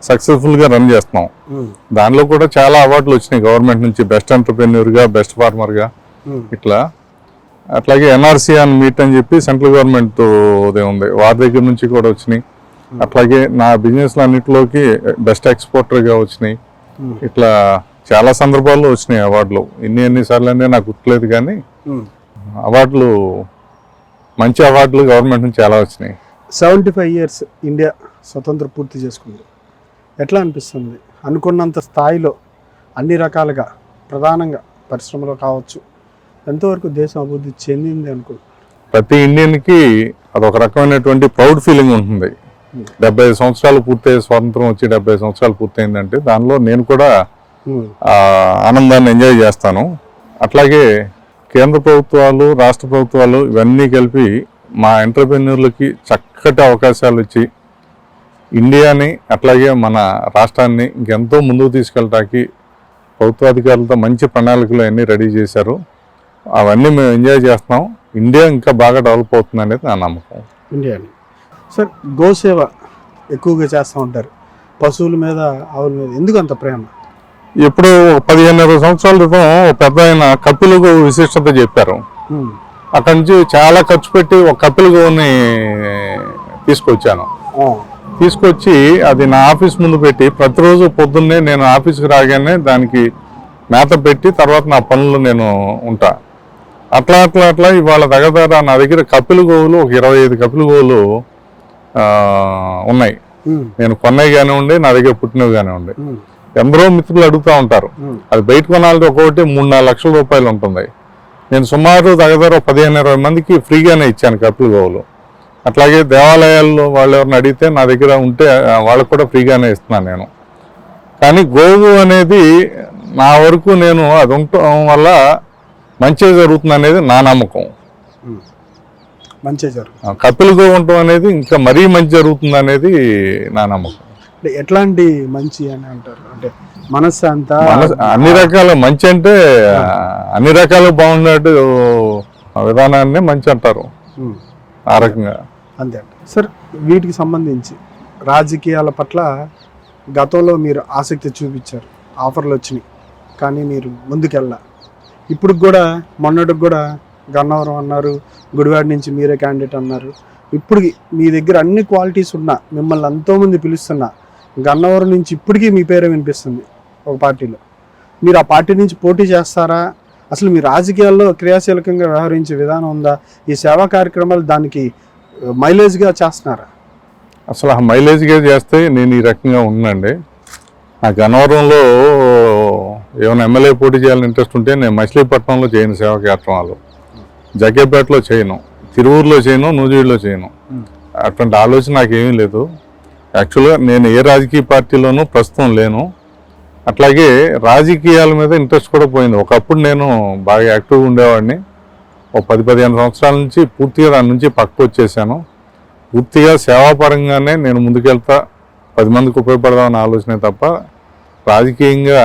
సక్సెస్ఫుల్గా రన్ చేస్తున్నాం. దానిలో కూడా చాలా అవార్డులు వచ్చినాయి గవర్నమెంట్ నుంచి, బెస్ట్ ఎంటర్‌ప్రెన్యూర్‌గా, బెస్ట్ ఫార్మర్గా ఇట్లా. అట్లాగే ఎన్ఆర్సీ అని మీట్ అని చెప్పి సెంట్రల్ గవర్నమెంట్ ఉంది, వారి దగ్గర నుంచి కూడా వచ్చినాయి. అట్లాగే నా బిజినెస్లో అన్నింటిలోకి బెస్ట్ ఎక్స్పోర్టర్గా వచ్చినాయి. ఇట్లా చాలా సందర్భాల్లో వచ్చినాయి అవార్డులు. ఎన్నిసార్లు అంటే నాకు గుర్తులేదు, కానీ అవార్డులు, మంచి అవార్డులు గవర్నమెంట్ నుంచి చాలా వచ్చినాయి. 75 years ఇండియా స్వతంత్రం పూర్తి చేసుకుంది. ఎట్లా అనిపిస్తుంది? అనుకున్నంత స్థాయిలో అన్ని రకాలుగా, ప్రధానంగా పరిశ్రమలో కావచ్చు, ఎంతవరకు దేశం అభివృద్ధి చెందింది అనుకుంటున్నాను? ప్రతి ఇండియన్కి అదొక రకమైనటువంటి ప్రౌడ్ ఫీలింగ్ ఉంటుంది. 75 సంవత్సరాలు పూర్తయ్యే, స్వాతంత్రం వచ్చి 75 సంవత్సరాలు పూర్తయిందంటే దానిలో నేను కూడా ఆనందాన్ని ఎంజాయ్ చేస్తాను. అట్లాగే కేంద్ర ప్రభుత్వాలు, రాష్ట్ర ప్రభుత్వాలు ఇవన్నీ కలిపి మా ఎంటర్‌ప్రెన్యూర్లకి చక్కటి అవకాశాలు ఇచ్చి ఇండియాని, అట్లాగే మన రాష్ట్రాన్ని ఇంకెంతో ముందుకు తీసుకెళ్ళటానికి ప్రభుత్వాధికారులతో మంచి ప్రణాళికలు అన్నీ రెడీ చేశారు. అవన్నీ మేము ఎంజాయ్ చేస్తున్నాం. ఇండియా ఇంకా బాగా డెవలప్ అవుతుంది అనేది నా నమ్మకం. ఇండియాని సార్, గోసేవ ఎక్కువగా చేస్తూ ఉంటారు. పశువుల మీద, ఆవుల మీద ఎందుకు అంత ప్రేమ? ఇప్పుడు 15-20 సంవత్సరాల క్రితం పెద్ద ఆయన కపిల గోవు విశిష్టత చెప్పారు. అక్కడి నుంచి చాలా ఖర్చు పెట్టి ఒక కపిల గోవుని తీసుకొచ్చాను. తీసుకొచ్చి అది నా ఆఫీస్ ముందు పెట్టి ప్రతిరోజు పొద్దున్నే నేను ఆఫీస్కి రాగానే దానికి మేత పెట్టి తర్వాత నా పనులు నేను ఉంటా. అట్లా ఇవాళ దగ్గర నా దగ్గర కపిల గోవులు ఒక 25 కపిల గోవులు ఉన్నాయి. నేను కొన్నవి కానివ్వండి, నా దగ్గర పుట్టినవి కానివ్వండి. ఎందరో మిత్రులు అడుగుతూ ఉంటారు, అది బయట కొనాలంటే ఒక్కొక్కటి 3-4 లక్షల రూపాయలు ఉంటుంది. నేను సుమారు దగ్గర 15-20 మందికి ఫ్రీగానే ఇచ్చాను కపిల గోవులు. అట్లాగే దేవాలయాల్లో వాళ్ళు ఎవరిని అడిగితే నా దగ్గర ఉంటే వాళ్ళకు కూడా ఫ్రీగానే ఇస్తున్నాను నేను. కానీ గోవు అనేది నా వరకు నేను అది ఉండటం వల్ల మంచిగా జరుగుతుంది అనేది నా నమ్మకం. మంచిగా జరుగుతుంది. కపిల గోవు ఉండటం అనేది ఇంకా మరీ మంచి జరుగుతుంది అనేది నా నమ్మకం. ఎట్లాంటి మంచి అని అంటారు? అంటే మనస్సు అంతా అన్ని రకాల మంచి అంటే అన్ని రకాలు బాగున్నట్టు విధానాన్ని మంచి అంటారు. ఆ రకంగా అంతే సార్. వీటికి సంబంధించి రాజకీయాల పట్ల గతంలో మీరు ఆసక్తి చూపించారు, ఆఫర్లు వచ్చినాయి, కానీ మీరు ముందుకెళ్ళా. ఇప్పుడు కూడా మొన్నటికి కూడా గన్నవరం అన్నారు, గుడివాడ నుంచి మీరే క్యాండిడేట్ అన్నారు. ఇప్పుడు మీ దగ్గర అన్ని క్వాలిటీస్ ఉన్నా, మిమ్మల్ని ఎంతోమంది పిలుస్తున్నా, గన్నవరం నుంచి ఇప్పటికీ మీ పేరే వినిపిస్తుంది ఒక పార్టీలో. మీరు ఆ పార్టీ నుంచి పోటీ చేస్తారా? అసలు మీ రాజకీయాల్లో క్రియాశీలకంగా వ్యవహరించే విధానం ఉందా? ఈ సేవా కార్యక్రమాలు దానికి మైలేజ్గా చేస్తున్నారా? అసలు ఆ మైలేజ్గా చేస్తే నేను ఈ రకంగా ఉన్నానండి. ఆ గన్నవరంలో ఏమైనా ఎమ్మెల్యే పోటీ చేయాలని ఇంట్రెస్ట్ ఉంటే నేను మచిలీపట్నంలో చేయను సేవా కార్యక్రమాలు, జగ్గేపేటలో చేయను, తిరువూరులో చేయను, నూజివీడులో చేయను. అటువంటి ఆలోచన నాకేమీ లేదు. యాక్చువల్గా నేను ఏ రాజకీయ పార్టీలోనూ ప్రస్తుతం లేను. అట్లాగే రాజకీయాల మీద ఇంట్రెస్ట్ కూడా పోయింది. ఒకప్పుడు నేను బాగా యాక్టివ్గా ఉండేవాడిని. ఒక 10-15 సంవత్సరాల నుంచి పూర్తిగా దాని నుంచి పక్కకు వచ్చేసాను. పూర్తిగా సేవాపరంగానే నేను ముందుకెళ్తా, 10 మందికి ఉపయోగపడదామని ఆలోచనే తప్ప రాజకీయంగా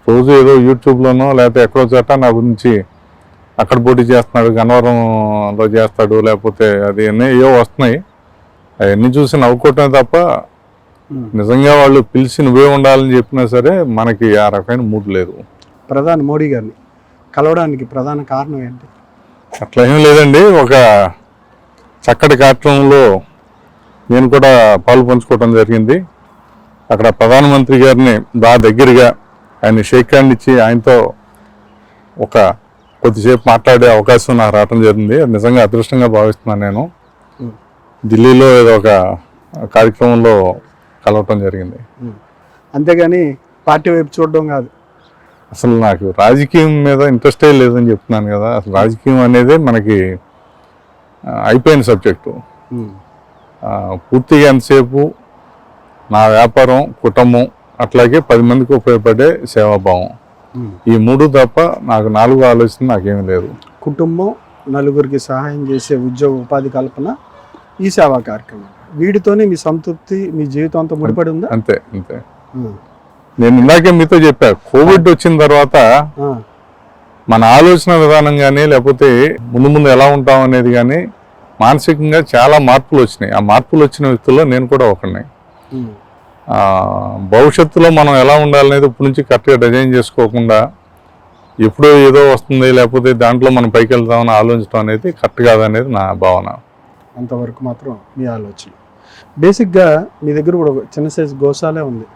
రోజు ఏదో యూట్యూబ్లోనో లేకపోతే ఎక్కడో చోట నా గురించి అక్కడ పోటీ చేస్తున్నాడు, గన్నవరంలో చేస్తాడు, లేకపోతే అది అన్నీ ఏవో వస్తున్నాయి, అవన్నీ చూసి నవ్వుకోవటమే తప్ప నిజంగా వాళ్ళు పిలిచి నువ్వే ఉండాలని చెప్పినా సరే మనకి ఆ రకమైన మూడ్ లేదు. ప్రధాని మోడీ గారిని కలవడానికి ప్రధాన కారణం ఏంటి? అట్లా ఏం లేదండి, ఒక చక్కటి కార్యక్రమంలో నేను కూడా పాలు పంచుకోవడం జరిగింది. అక్కడ ప్రధానమంత్రి గారిని బాగా దగ్గరగా ఆయన షేక్ హ్యాండ్ ఇచ్చి ఆయనతో ఒక కొద్దిసేపు మాట్లాడే అవకాశం నాకు రావడం జరిగింది. అది నిజంగా అదృష్టంగా భావిస్తున్నాను. నేను ఢిల్లీలో ఏదో ఒక కార్యక్రమంలో కలవటం జరిగింది. అంతేగాని పార్టీ వైపు చూడడం కాదు. అసలు నాకు రాజకీయం మీద ఇంట్రెస్టే లేదని చెప్తున్నాను కదా. అసలు రాజకీయం అనేది మనకి అయిపోయిన సబ్జెక్టు. పూర్తిగా ఎంతసేపు నా వ్యాపారం, కుటుంబం, అట్లాగే 10 మందికి ఉపయోగపడే సేవాభావం, ఈ 3 తప్ప నాకు 4 ఆలోచన నాకేమీ లేదు. కుటుంబం, నలుగురికి సహాయం చేసే ఉద్యోగ ఉపాధి కల్పన, ఈ సేవా కార్యక్రమం, వీటితోనే మీ సంతృప్తి, మీ జీవితం అంతా ముడిపడి ఉందా? అంతే అంతే. నేను ఇందాకే మీతో చెప్పా, కోవిడ్ వచ్చిన తర్వాత మన ఆలోచన విధానం కానీ, లేకపోతే ముందు ముందు ఎలా ఉంటాం అనేది కానీ మానసికంగా చాలా మార్పులు వచ్చినాయి. ఆ మార్పులు వచ్చిన వ్యక్తుల్లో నేను కూడా ఒకడిని. భవిష్యత్తులో మనం ఎలా ఉండాలనేది ఇప్పటి నుంచి కరెక్ట్గా డిజైన్ చేసుకోకుండా ఎప్పుడో ఏదో వస్తుంది, లేకపోతే దాంట్లో మనం పైకి వెళ్తామని ఆలోచించడం అనేది కరెక్ట్ కాదనేది నా భావన. అంతవరకు మాత్రం మీ ఆలోచన. బేసిక్గా మీ దగ్గర కూడా చిన్న సైజు గోశాలే ఉంది,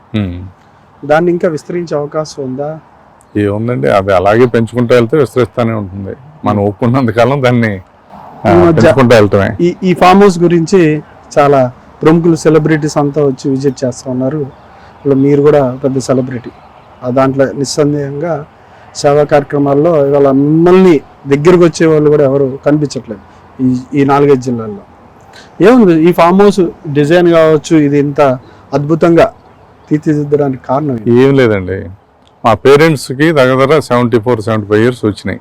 దాన్ని ఇంకా విస్తరించే అవకాశం ఉందా? ఏముందండి, అది అలాగే పెంచుకుంటూ వెళ్తే విస్తరిస్తూనే ఉంటుంది. మనం ఒప్పుకున్నంతకాలం దాన్ని పెంచుకుంటూ వెళ్తామే. ఈ ఫామ్ హౌస్ గురించి చాలా ప్రముఖులు, సెలబ్రిటీస్ అంతా వచ్చి విజిట్ చేస్తూ ఉన్నారు. ఇప్పుడు మీరు కూడా పెద్ద సెలబ్రిటీ. దాంట్లో నిస్సందేహంగా సేవా కార్యక్రమాల్లో ఇవాళ మిమ్మల్ని దగ్గరకు వచ్చే వాళ్ళు కూడా ఎవరు కనిపించట్లేదు ఈ 4-5 జిల్లాల్లో. ఏముంది ఈ ఫామ్ హౌస్ డిజైన్ కావచ్చు, ఇది ఇంత అద్భుతంగా తీర్చిదిద్దడానికి కారణం ఏం లేదండి. మా పేరెంట్స్కి దగ్గర 74-75 ఇయర్స్ వచ్చినాయి.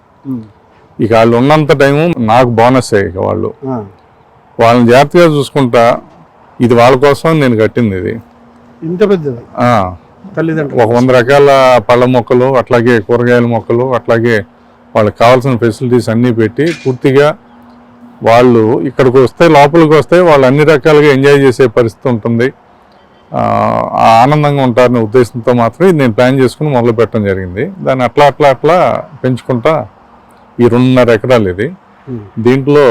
ఇక వాళ్ళు ఉన్నంత టైము నాకు బోనస్. ఇక వాళ్ళని జాగ్రత్తగా చూసుకుంటా, ఇది వాళ్ళ కోసం నేను కట్టింది. ఇది ఇంత పెద్దది. తల్లిదండ్రులు ఒక 100 రకాల పళ్ళ మొక్కలు, అట్లాగే కూరగాయల మొక్కలు, అట్లాగే వాళ్ళకి కావాల్సిన ఫెసిలిటీస్ అన్నీ పెట్టి పూర్తిగా వాళ్ళు ఇక్కడికి వస్తే, లోపలికి వస్తే వాళ్ళు అన్ని రకాలుగా ఎంజాయ్ చేసే పరిస్థితి ఉంటుంది, ఆనందంగా ఉంటారనే ఉద్దేశంతో మాత్రమే నేను ప్లాన్ చేసుకుని మొదలు పెట్టడం జరిగింది. దాన్ని అట్లా పెంచుకుంటా ఈ 2.5 ఎకరాలు ఇది. దీంట్లో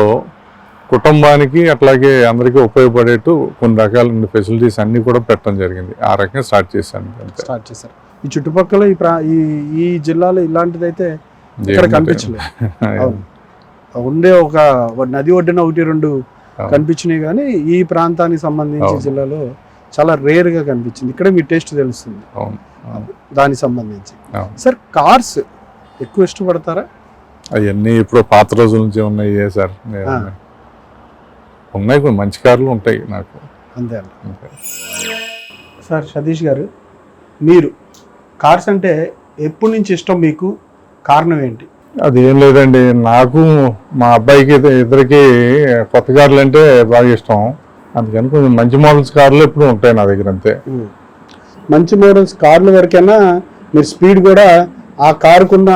కుటుంబానికి అట్లాగే అందరికీ ఉపయోగపడేట్టు కొన్ని రకాల ఫెసిలిటీస్ అన్నీ కూడా పెట్టడం జరిగింది. ఆ రకంగా స్టార్ట్ చేశారు. ఈ చుట్టుపక్కల ఈ జిల్లాలో ఇలాంటిదైతే ఇక్కడ కనిపించలేదు. ఉండే ఒక నది ఒడ్డున 1-2 కనిపించినాయి, కానీ ఈ ప్రాంతానికి సంబంధించి జిల్లాలో చాలా రేర్గా కనిపించింది. ఇక్కడ మీ టేస్ట్ తెలుస్తుంది దానికి సంబంధించి. సార్, కార్స్ ఎక్కువ ఇష్టపడతారా? అవన్నీ ఇప్పుడు పాత రోజుల నుంచి ఉన్నాయి సార్. ఉన్నాయి, కొన్ని మంచి కార్లు ఉంటాయి నాకు. అంతే సార్. సతీష్ గారు, మీరు కార్స్ అంటే ఎప్పటి నుంచి ఇష్టం మీకు? కారణం ఏంటి? అది ఏం లేదండి, నాకు మా అబ్బాయికి ఇద్దరికి కొత్త కార్లు అంటే బాగా ఇష్టం. అందుకని కొంచెం మంచి మోడల్స్ కార్లు ఎప్పుడు ఉంటాయి నా దగ్గర. అంతే. మంచి మోడల్స్ కార్ల వరకైనా మీరు స్పీడ్ కూడా ఆ కారుకున్న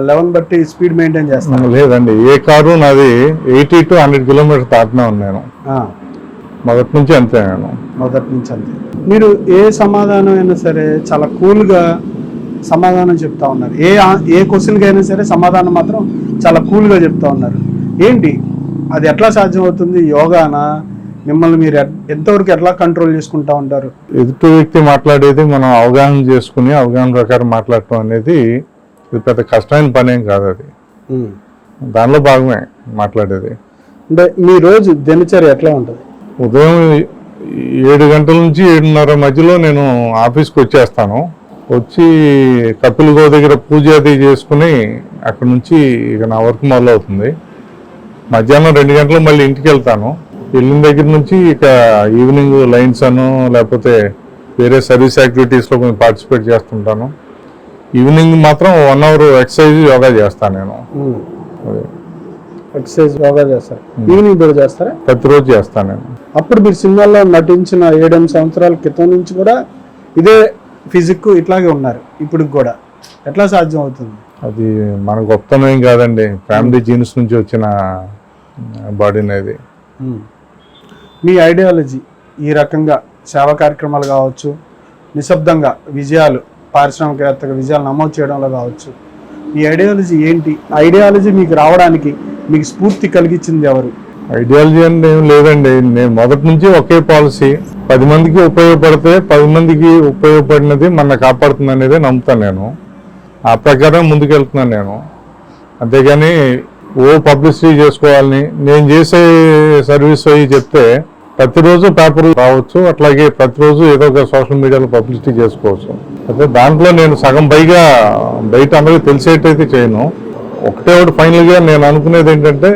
లెవెల్ బట్టి స్పీడ్ మెయింటైన్ చేస్తాను? లేదండి, ఏ కారు నాది 80-100 కిలోమీటర్స్ దాటినా ఉన్నాను మొదటి నుంచి. అంతే. మొదటి నుంచి అంతే. మీరు ఏ సమాధానం అయినా సరే చాలా కూల్గా సమాధానం చెప్తా ఉన్నారు. ఏ క్వశ్చన్కి అయినా సరే సమాధానం మాత్రం చాలా కూల్గా చెప్తా ఉన్నారు. ఏంటి అది? ఎట్లా సాధ్యం అవుతుంది? యోగానా? మిమ్మల్ని మీరు ఎంతవరకు ఎట్లా కంట్రోల్ చేసుకుంటా ఉంటారు? ఎదుటి వ్యక్తి మాట్లాడేది మనం అవగాహన చేసుకుని అవగాహన ప్రకారం మాట్లాడటం అనేది ఇది పెద్ద కష్టమైన పని ఏం కాదు. అది దానిలో భాగమే మాట్లాడేది. అంటే మీ రోజు దినచర్య ఎట్లా ఉంటుంది? ఉదయం 7 గంటల నుంచి 7:30 మధ్యలో నేను ఆఫీస్కి వచ్చేస్తాను. వచ్చి కపిల్ గో దగ్గర పూజ అది చేసుకుని అక్కడ నుంచి ఇక నా వర్క్ మొదలవుతుంది. మధ్యాహ్నం 2 గంటలకు మళ్ళీ ఇంటికి వెళ్తాను. వెళ్ళిన దగ్గర నుంచి ఇక ఈవినింగ్ లైన్స్ లేకపోతే వేరే సర్వీస్ యాక్టివిటీస్లో కొంచెం పార్టిసిపేట్ చేస్తుంటాను. ఈవినింగ్ మాత్రం 1 అవర్ ఎక్సర్సైజ్, యోగా చేస్తాను నేను. ఎక్సర్సైజ్, యోగా చేస్తారు? ఈవినింగ్ కూడా చేస్తారా? ప్రతిరోజు చేస్తాను నేను. అప్పుడు మీరు సినిమాల్లో నటించిన 7-8 సంవత్సరాల క్రితం నుంచి కూడా ఇదే ఫిజిక్ ఇట్లాగే ఉన్నారు ఇప్పుడు కూడా. ఎట్లా సాధ్యం అవుతుంది? అది మన గొప్పతనం ఏం కాదండి, ఫ్యామిలీ జీన్స్ నుంచి వచ్చిన బాడీ అనేది. మీ ఐడియాలజీ ఈ రకంగా సేవా కార్యక్రమాలు కావచ్చు, నిశ్శబ్దంగా విజయాలు పారిశ్రామికవేత్తగా విజయాలు నమోదు చేయడంలో కావచ్చు. మీ ఐడియాలజీ ఏంటి? ఐడియాలజీ మీకు రావడానికి మీకు స్ఫూర్తి కలిగించింది ఎవరు? ఐడియాలజీ అంటే ఏం లేదండి. నేను మొదటి నుంచి ఒకే పాలసీ, 10 మందికి ఉపయోగపడితే 10 మందికి ఉపయోగపడినది మన కాపాడుతుంది అనేది నమ్ముతాను నేను. ఆ ప్రకారం ముందుకెళ్తున్నాను నేను. అంతేగాని పబ్లిసిటీ చేసుకోవాలని నేను చేసే సర్వీస్ అయ్యి చెప్తే ప్రతిరోజు పేపర్ రావచ్చు, అట్లాగే ప్రతిరోజు ఏదో ఒక సోషల్ మీడియాలో పబ్లిసిటీ చేసుకోవచ్చు. అయితే దాంట్లో నేను సగం పైగా బయట అందరికీ తెలిసేటైతే చేయను. ఒకటే ఫైనల్గా నేను అనుకునేది ఏంటంటే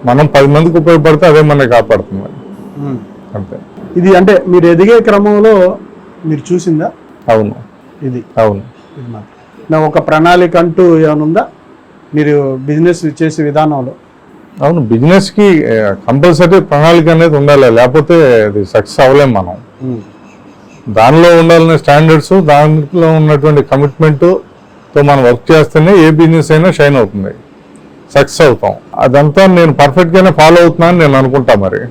మనం 10 మందికి ఉపయోగపడితే అదే మనకి కాపాడుతుంది అంతే. ఇది అంటే మీరు ఎదిగే క్రమంలో మీరు చూసిందా? అవును. ఇది అవును. ఇది మాత్రం ఒక ప్రణాళిక అంటూ ఏమైనా ఉందా మీరు బిజినెస్ చేసే విధానంలో? అవును, బిజినెస్కి కంపల్సరీ ప్రణాళిక అనేది ఉండాలి, లేకపోతే అది సక్సెస్ అవ్వలేం మనం. దానిలో ఉండాలనే స్టాండర్డ్స్, దాంట్లో ఉన్నటువంటి కమిట్మెంట్తో మనం వర్క్ చేస్తేనే ఏ బిజినెస్ అయినా షైన్ అవుతుంది, సక్సెస్ అవుతాం. అదంతా నేను పర్ఫెక్ట్గానే ఫాలో అవుతున్నాను నేను అనుకుంటా. మరి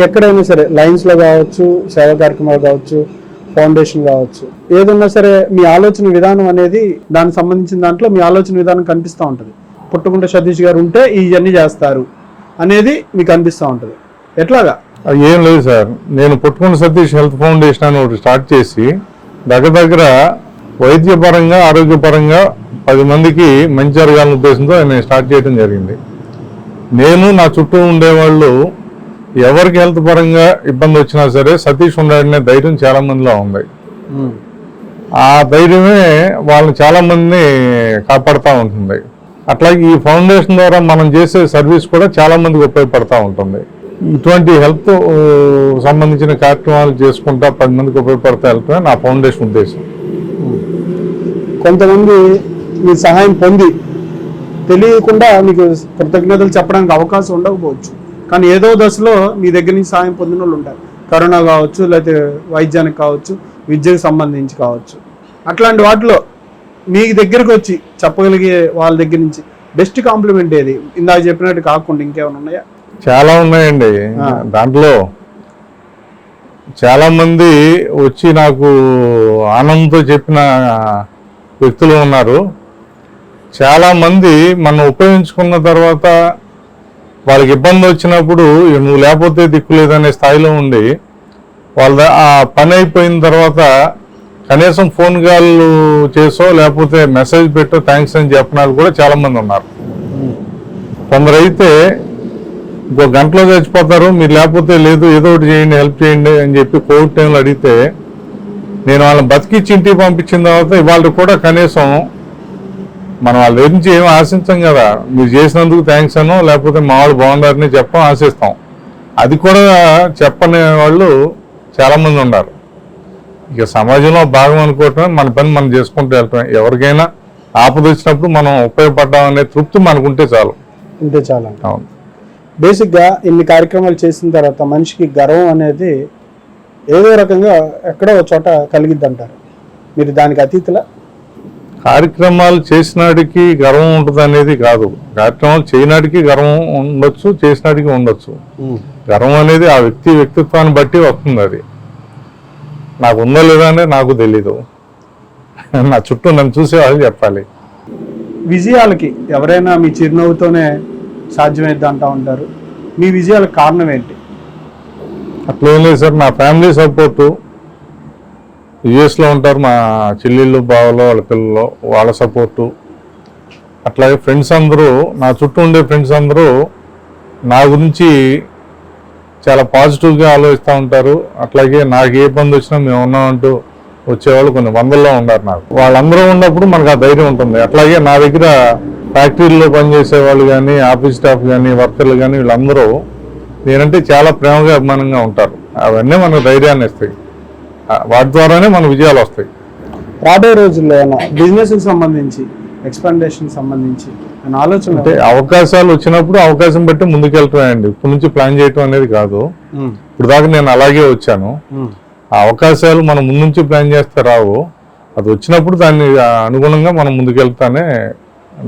ఎక్కడైనా సరే లైన్స్లో కావచ్చు, సేవా కార్యక్రమాలు కావచ్చు, ఫౌండేషన్ కావచ్చు, ఏదన్నా సరే మీ ఆలోచన విధానం అనేది దానికి సంబంధించిన దాంట్లో మీ ఆలోచన విధానం కనిపిస్తూ ఉంటుంది. పుట్టగుంట సతీష్ గారు ఉంటే ఇవన్నీ చేస్తారు అనేది మీకు అనిపిస్తూ ఉంటుంది. ఎట్లాగా? ఏం లేదు సార్, నేను పుట్టగుంట సతీష్ హెల్త్ ఫౌండేషన్ అని ఒకటి స్టార్ట్ చేసి దగ్గర వైద్యపరంగా ఆరోగ్యపరంగా 10 మందికి మంచి జరగాలనే ఉద్దేశంతో నేను స్టార్ట్ చేయడం జరిగింది. నేను నా చుట్టూ ఉండేవాళ్ళు ఎవరికి హెల్త్ పరంగా ఇబ్బంది వచ్చినా సరే సతీష్ ఉన్నాడనే ధైర్యం చాలా మందిలో ఉంది. ఆ ధైర్యమే వాళ్ళని చాలా మందిని కాపాడుతూ ఉంటుంది. అట్లాగే ఈ ఫౌండేషన్ ద్వారా మనం చేసే సర్వీస్ కూడా చాలా మందికి ఉపయోగపడతా ఉంటుంది. ఇటువంటి హెల్త్ సంబంధించిన కార్యక్రమాలు చేసుకుంటా 10 మందికి ఉపయోగపడతా వెళ్తామే నా ఫౌండేషన్ ఉద్దేశం. కొంతమంది మీ సహాయం పొంది తెలియకుండా మీకు కృతజ్ఞతలు చెప్పడానికి అవకాశం ఉండకపోవచ్చు, కానీ ఏదో దశలో మీ దగ్గర నుంచి సహాయం పొందిన వాళ్ళు ఉంటారు. కరోనా కావచ్చు, లేకపోతే వైద్యానికి కావచ్చు, విద్యకు సంబంధించి కావచ్చు. అట్లాంటి వాటిలో మీ దగ్గరకు వచ్చి చెప్పగలిగే వాళ్ళ దగ్గర నుంచి బెస్ట్ కాంప్లిమెంట్ ఏది? ఇందాక చెప్పినట్టు కాకుండా ఇంకేమైనా ఉన్నాయా? చాలా ఉన్నాయండి. దాంట్లో చాలా మంది వచ్చి నాకు ఆనందంతో చెప్పిన వ్యక్తులు ఉన్నారు. చాలా మంది మనం ఉపయోగించుకున్న తర్వాత వాళ్ళకి ఇబ్బంది వచ్చినప్పుడు నువ్వు లేకపోతే దిక్కు లేదనే స్థాయిలో ఉండి వాళ్ళ ఆ పని అయిపోయిన తర్వాత కనీసం ఫోన్ కాల్ చేసో లేకపోతే మెసేజ్ పెట్టో థ్యాంక్స్ అని చెప్పిన కూడా చాలా మంది ఉన్నారు. కొందరైతే ఇంకో గంటలో చచ్చిపోతారు, మీరు లేకపోతే లేదు ఏదో ఒకటి చేయండి, హెల్ప్ చేయండి అని చెప్పి కోవిడ్ టైంలో అడిగితే నేను వాళ్ళని బతికిచ్చి ఇంటికి పంపించిన తర్వాత ఇవాళ కూడా కనీసం మనం వాళ్ళ దగ్గర నుంచి ఏమి ఆశించాం కదా, మీరు చేసినందుకు థ్యాంక్స్ అనో లేకపోతే మా వాళ్ళు బాగుండారని చెప్పం ఆశిస్తాం. అది కూడా చెప్పని వాళ్ళు చాలామంది ఉన్నారు. ఇక సమాజంలో భాగం అనుకోవటమే, మన పని మనం చేసుకుంటూ వెళ్తాం. ఎవరికైనా ఆపద వచ్చినప్పుడు మనం ఉపయోగపడ్డాం అనే తృప్తి మనకుంటే చాలు. ఉంటే చాలు. అవును. బేసిక్గా ఇన్ని కార్యక్రమాలు చేసిన తర్వాత మనిషికి గర్వం అనేది ఏదో రకంగా ఎక్కడో చోట కలిగిద్ది అంటారు. మీరు దానికి అతీతులా? కార్యక్రమాలు చేసినాడికి గర్వం ఉంటుంది అనేది కాదు, కార్యక్రమాలు చేయనాడికి గర్వం ఉండొచ్చు, చేసినాడికి ఉండొచ్చు. గర్వం అనేది ఆ వ్యక్తిత్వాన్ని బట్టి వస్తుంది. అది నాకు ఉందో లేదా అనేది నాకు తెలీదు, నా చుట్టూ నన్ను చూసే వాళ్ళు చెప్పాలి. విజయాలకి ఎవరైనా మీ చిరునవ్వుతోనే సాధ్యమైద్ది అంటూ ఉంటారు. మీ విజయాలకు కారణం ఏంటి? అట్లేం లేదు సార్, నా ఫ్యామిలీ సపోర్టు. యుఎస్లో ఉంటారు మా చెల్లెళ్ళు, బావలు, వాళ్ళ పిల్లలు, వాళ్ళ సపోర్టు. అట్లాగే ఫ్రెండ్స్ అందరూ, నా చుట్టూ ఉండే ఫ్రెండ్స్ అందరూ నా గురించి చాలా పాజిటివ్గా ఆలోచిస్తూ ఉంటారు. అట్లాగే నాకు ఏ ఇబ్బంది వచ్చినా మేము ఉన్నామంటూ వచ్చేవాళ్ళు కొన్ని వందల్లో ఉన్నారు. నాకు వాళ్ళందరూ ఉన్నప్పుడు మనకు ఆ ధైర్యం ఉంటుంది. అట్లాగే నా దగ్గర ఫ్యాక్టరీల్లో పనిచేసే వాళ్ళు కానీ, ఆఫీస్ స్టాఫ్ కానీ, వర్కర్లు కానీ వీళ్ళందరూ నేనంటే చాలా ప్రేమగా అభిమానంగా ఉంటారు. అవన్నీ మనకు ధైర్యాన్ని ఇస్తాయి, వాటి ద్వారానే మన విజయాలు వస్తాయి. రాబోయే రోజుల్లో బిజినెస్కి సంబంధించి, ఎక్స్పాండేషన్ సంబంధించి ఆలోచన అంటే అవకాశాలు వచ్చినప్పుడు అవకాశం బట్టి ముందుకెళ్తాయండి. ఇప్పటి నుంచి ప్లాన్ చేయటం అనేది కాదు. ఇప్పుడు దాకా నేను అలాగే వచ్చాను. ఆ అవకాశాలు మనం ముందు నుంచి ప్లాన్ చేస్తే రావు. అది వచ్చినప్పుడు దాన్ని అనుగుణంగా మనం ముందుకెళ్తానే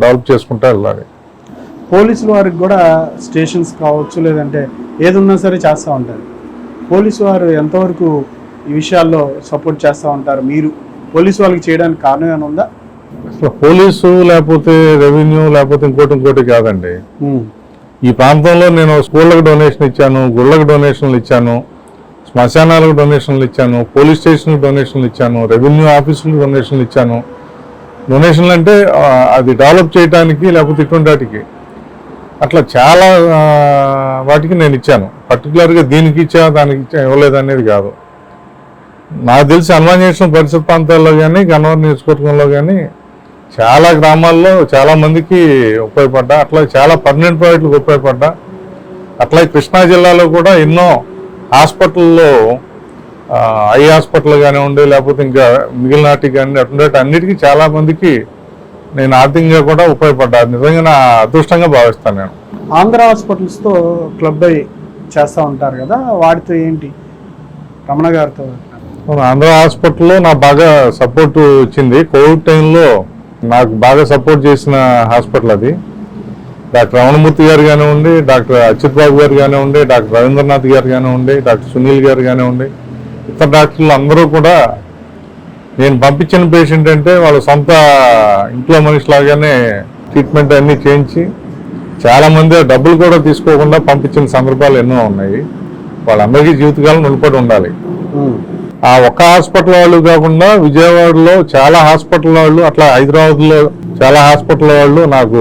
డెవలప్ చేసుకుంటూ వెళ్ళాలి. పోలీసుల వారికి కూడా స్టేషన్స్ కావచ్చు, లేదంటే ఏది ఉన్నా సరే చేస్తూ ఉంటారు. పోలీసు వారు ఎంతవరకు ఈ విషయాల్లో సపోర్ట్ చేస్తూ ఉంటారు? మీరు పోలీసు వాళ్ళకి చేయడానికి కారణం ఏమైనా ఉందా? అసలు పోలీసు లేకపోతే రెవెన్యూ లేకపోతే ఇంకోటి కాదండి. ఈ ప్రాంతంలో నేను స్కూళ్ళకి డొనేషన్ ఇచ్చాను, గుళ్ళకి డొనేషన్లు ఇచ్చాను, శ్మశానాలకు డొనేషన్లు ఇచ్చాను, పోలీస్ స్టేషన్కి డొనేషన్లు ఇచ్చాను, రెవెన్యూ ఆఫీసులకు డొనేషన్లు ఇచ్చాను. డొనేషన్లు అంటే అది డెవలప్ చేయడానికి లేకపోతే ఇటువంటి వాటికి అట్లా చాలా వాటికి నేను ఇచ్చాను. పర్టికులర్గా దీనికి ఇచ్చా దానికి ఇచ్చా ఇవ్వలేదు అనేది కాదు. నాకు తెలిసి అన్వాంఛనీయ పరిసర ప్రాంతాల్లో కానీ గన్నవరం నియోజకవర్గంలో కానీ చాలా గ్రామాల్లో చాలా మందికి ఉపయోగపడ్డా, అట్లా చాలా పర్మనెంట్ ప్రాజెక్టులకు ఉపయోగపడ్డా. అట్లా కృష్ణా జిల్లాలో కూడా ఎన్నో హాస్పిటల్లో ఐ హాస్పిటల్ కానివ్వండి లేకపోతే ఇంకా మిగిలిన వాటికి కానీ అటువంటి అన్నిటికీ చాలా మందికి నేను ఆర్థికంగా కూడా ఉపయోగపడ్డా. నిజంగా నా అదృష్టంగా భావిస్తాను నేను. ఆంధ్ర హాస్పిటల్స్తో క్లబ్ అయి చేస్తూ ఉంటారు కదా, వాటితో ఏంటి రమణ గారితో? ఆంధ్ర హాస్పిటల్లో నాకు బాగా సపోర్ట్ వచ్చింది. కోవిడ్ టైంలో నాకు బాగా సపోర్ట్ చేసిన హాస్పిటల్ అది. డాక్టర్ రమణమూర్తి గారు కానివ్వండి, డాక్టర్ అచ్యుత్ బాబు గారు కానివ్వండి, డాక్టర్ రవీంద్రనాథ్ గారు కానివ్వండి, డాక్టర్ సునీల్ గారు కానివ్వండి, ఇతర డాక్టర్లు అందరూ కూడా నేను పంపించిన పేషెంట్ అంటే వాళ్ళ సొంత ఇంట్లో మనిషిలాగానే ట్రీట్మెంట్ అన్నీ చేయించి చాలామంది డబ్బులు కూడా తీసుకోకుండా పంపించిన సందర్భాలు ఎన్నో ఉన్నాయి. వాళ్ళందరికీ జీవితకాలం నిలబడి ఉండాలి. ఆ ఒక్క హాస్పిటల్ వాళ్ళు కాకుండా విజయవాడలో చాలా హాస్పిటల్ వాళ్ళు, అట్లా హైదరాబాద్లో చాలా హాస్పిటల్ వాళ్ళు నాకు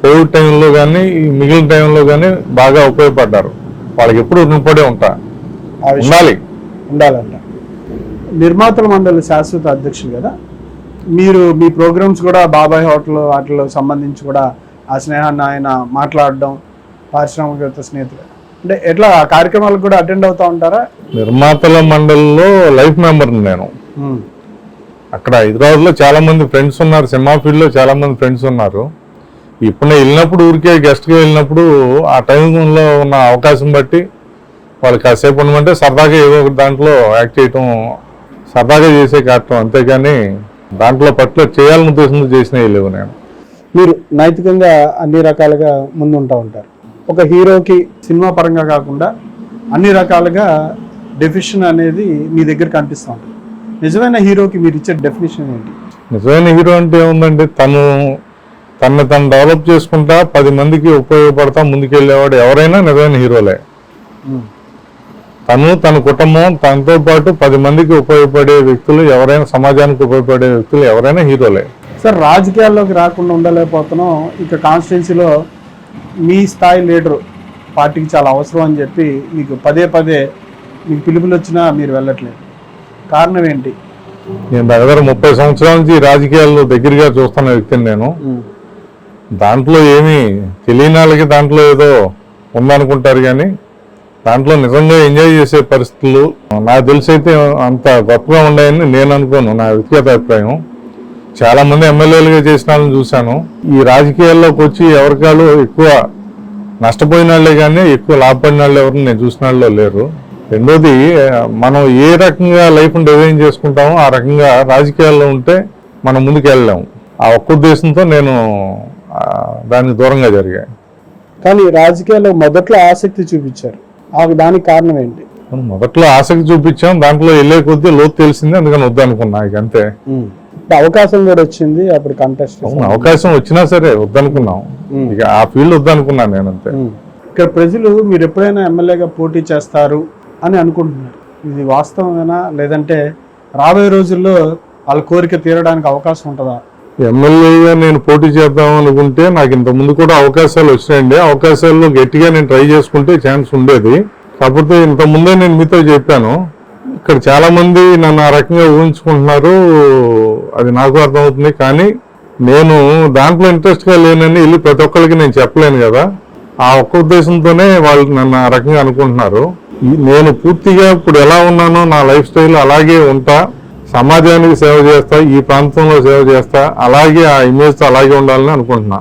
కోవిడ్ టైంలో కానీ మిగిలిన టైంలో కానీ బాగా ఉపయోగపడ్డారు. వాళ్ళకి ఎప్పుడు రుణపడే ఉండాలంట. నిర్మాతల మండలి శాశ్వత అధ్యక్షులు కదా మీరు. మీ ప్రోగ్రామ్స్ కూడా బాబాయ్ హోటల్ వాటిలో సంబంధించి కూడా ఆ స్నేహాన్ని ఆయన మాట్లాడడం, పారిశ్రామికవేత్త స్నేహితులు అంటే ఎట్లా కార్యక్రమాలకు కూడా అటెండ్ అవుతా ఉంటారా? నిర్మాతల మండలిలో లైఫ్ మెంబర్ నేను. అక్కడ హైదరాబాద్లో చాలా మంది ఫ్రెండ్స్ ఉన్నారు, సినిమా ఫీల్డ్లో చాలా మంది ఫ్రెండ్స్ ఉన్నారు. ఇప్పుడు నేను వెళ్ళినప్పుడు ఊరికే గెస్ట్గా వెళ్ళినప్పుడు ఆ టైంలో ఉన్న అవకాశం బట్టి వాళ్ళు కాసేపు ఉండమంటే సరదాగా ఏదో ఒక దాంట్లో యాక్ట్ చేయటం, సరదాగా చేసే కార్యక్రమం, అంతేగాని దాంట్లో పట్ల చేయాలని ఉద్దేశంతో చేసినవి లేవు. నేను మీరు నైతికంగా అన్ని రకాలుగా ముందుంటూ ఉంటారు. ఒక హీరోకి సినిమా పరంగా కాకుండా అన్ని రకాలుగా డెఫినేషన్ అనేది మీ దగ్గర కనిపిస్తూ ఉంటుంది. నిజమైన హీరోకి మీరు ఇచ్చే డెఫినేషన్ ఏంటి? నిజమైన హీరో అంటే ఏముందండి, తను డెవలప్ చేసుకుంటా 10 మందికి ఉపయోగపడతా ముందుకెళ్ళేవాడు ఎవరైనా నిజమైన హీరోలే. తన కుటుంబం తనతో పాటు 10 మందికి ఉపయోగపడే వ్యక్తులు ఎవరైనా, సమాజానికి ఉపయోగపడే వ్యక్తులు ఎవరైనా హీరోలే. సార్ రాజకీయాల్లోకి రాకుండా ఉండలేకపోతున్నాం, ఇక కాన్స్టిట్యున్సీలో మీ స్థాయి లీడరు పార్టీకి చాలా అవసరం అని చెప్పి మీకు పదే మీకు పిలుపులు వచ్చినా మీరు వెళ్ళట్లేదు, కారణం ఏంటి? నేను దగ్గర 30 సంవత్సరాల నుంచి రాజకీయాల్లో దగ్గరగా చూస్తున్న వ్యక్తిని నేను. దాంట్లో ఏమీ తెలియని వాళ్ళకి దాంట్లో ఏదో ఉందనుకుంటారు, కానీ దాంట్లో నిజంగా ఎంజాయ్ చేసే పరిస్థితులు నాకు తెలిసైతే అంత గొప్పగా ఉన్నాయని నేను అనుకోను. నా వ్యక్తిగత అభిప్రాయం. చాలామంది ఎమ్మెల్యేలుగా చేసిన వాళ్ళని చూశాను. ఈ రాజకీయాల్లోకి వచ్చి ఎవరికాలు ఎక్కువ నష్టపోయిన వాళ్ళే కానీ ఎక్కువ లాభపడిన వాళ్ళు ఎవరిని నేను చూసిన వాళ్ళు లేరు. రెండోది, మనం ఏ రకంగా లైఫ్ని డిజైన్ చేసుకుంటామో ఆ రకంగా రాజకీయాల్లో ఉంటే మనం ముందుకు వెళ్ళలేము. ఆ ఒక్క ఉద్దేశంతో నేను దానికి దూరంగా జరిగాయి. కానీ రాజకీయాల్లో మొదట్లో ఆసక్తి చూపించారు, దానికి కారణం ఏంటి? మొదట్లో ఆసక్తి చూపించాం, దాంట్లో వెళ్ళే కొద్దీ లోతు తెలిసింది, అందుకని వద్దనుకున్నా. ఇక అంతే. అవకాశం కూడా వచ్చింది, అప్పుడు కంటెస్ట్ అవకాశం వచ్చినా సరే వద్దనుకున్నాం. ఇక ఆ ఫీల్డ్ వద్దనుకున్నాను నేను, అంతే. ఇక్కడ ప్రజలు మీరు ఎప్పుడైనా ఎమ్మెల్యేగా పోటీ చేస్తారు అని అనుకుంటున్నారు, ఇది వాస్తవమేనా? లేదంటే రాబోయే రోజుల్లో వాళ్ళ కోరిక తీరడానికి అవకాశం ఉంటుందా? ఎమ్మెల్యేగా నేను పోటీ చేద్దాం అనుకుంటే నాకు ఇంతకుముందు కూడా అవకాశాలు వచ్చినాయండి. అవకాశాల్లో గట్టిగా నేను ట్రై చేసుకుంటే ఛాన్స్ ఉండేది. కాకపోతే ఇంతకుముందే నేను మీతో చెప్పాను, ఇక్కడ చాలా మంది నన్ను ఆ రకంగా ఊహించుకుంటున్నారు, అది నాకు అర్థమవుతుంది. కానీ నేను దాంట్లో ఇంట్రెస్ట్గా లేనని వెళ్ళి ప్రతి ఒక్కరికి నేను చెప్పలేను కదా. ఆ ఒక్క ఉద్దేశంతోనే వాళ్ళు నన్ను ఆ రకంగా అనుకుంటున్నారు. నేను పూర్తిగా ఇప్పుడు ఎలా ఉన్నానో నా లైఫ్ స్టైల్ అలాగే ఉంటా, సమాజానికి సేవ చేస్తా, ఈ ప్రాంతంలో సేవ చేస్తా, అలాగే ఆ ఇమేజ్తో అలాగే ఉండాలని అనుకుంటున్నా.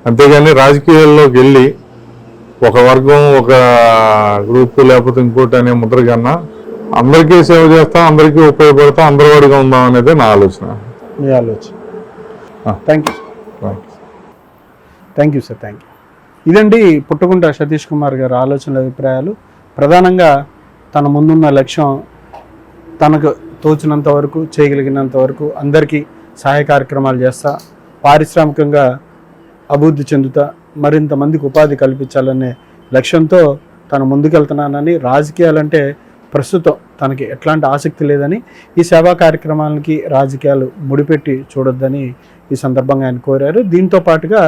అంతేగాని రాజకీయాల్లోకి వెళ్ళి ఒక వర్గం, ఒక గ్రూప్ లేకపోతే ఇంకోటి అనే ముద్ర కన్నా అందరికీ సేవ చేస్తా, అందరికీ ఉపయోగపడతా, అందరివాడిగా ఉందాం అనేది నా ఆలోచన. మీ ఆలోచన. Thank you sir, thank you. ఇదండి పుట్టగుంట సతీష్ కుమార్ గారి ఆలోచనల, అభిప్రాయాలు. ప్రధానంగా తన ముందున్న లక్ష్యం, తనకు తోచినంత వరకు చేయగలిగినంత వరకు అందరికీ సహాయ కార్యక్రమాలు చేస్తా, పారిశ్రామికంగా అభివృద్ధి చెందుతా, మరింత మందికి ఉపాధి కల్పించాలనే లక్ష్యంతో తను ముందుకెళ్తున్నానని, రాజకీయాలంటే ప్రస్తుతం తనకి ఎట్లాంటి ఆసక్తి లేదని, ఈ సేవా కార్యక్రమాలకి రాజకీయాలు ముడిపెట్టి చూడొద్దని ఈ సందర్భంగా ఆయన కోరారు. దీంతో పాటుగా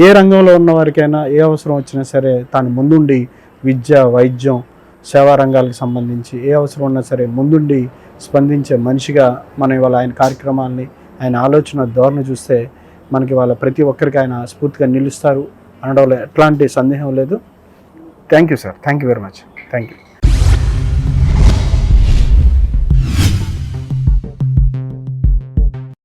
ఏ రంగంలో ఉన్న వారికైనా ఏ అవసరం వచ్చినా సరే తాను ముందుండి విద్య, వైద్యం, సేవా రంగాలకు సంబంధించి ఏ అవసరం ఉన్నా సరే ముందుండి స్పందించే మనిషిగా మనం ఇవాళ ఆయన కార్యక్రమాలని, ఆయన ఆలోచన ధోరణి చూస్తే మనకి వాళ్ళ ప్రతి ఒక్కరికి ఆయన స్ఫూర్తిగా నిలుస్తారు అనడంలో ఎట్లాంటి సందేహం లేదు. Thank you sir, thank you very much, thank you.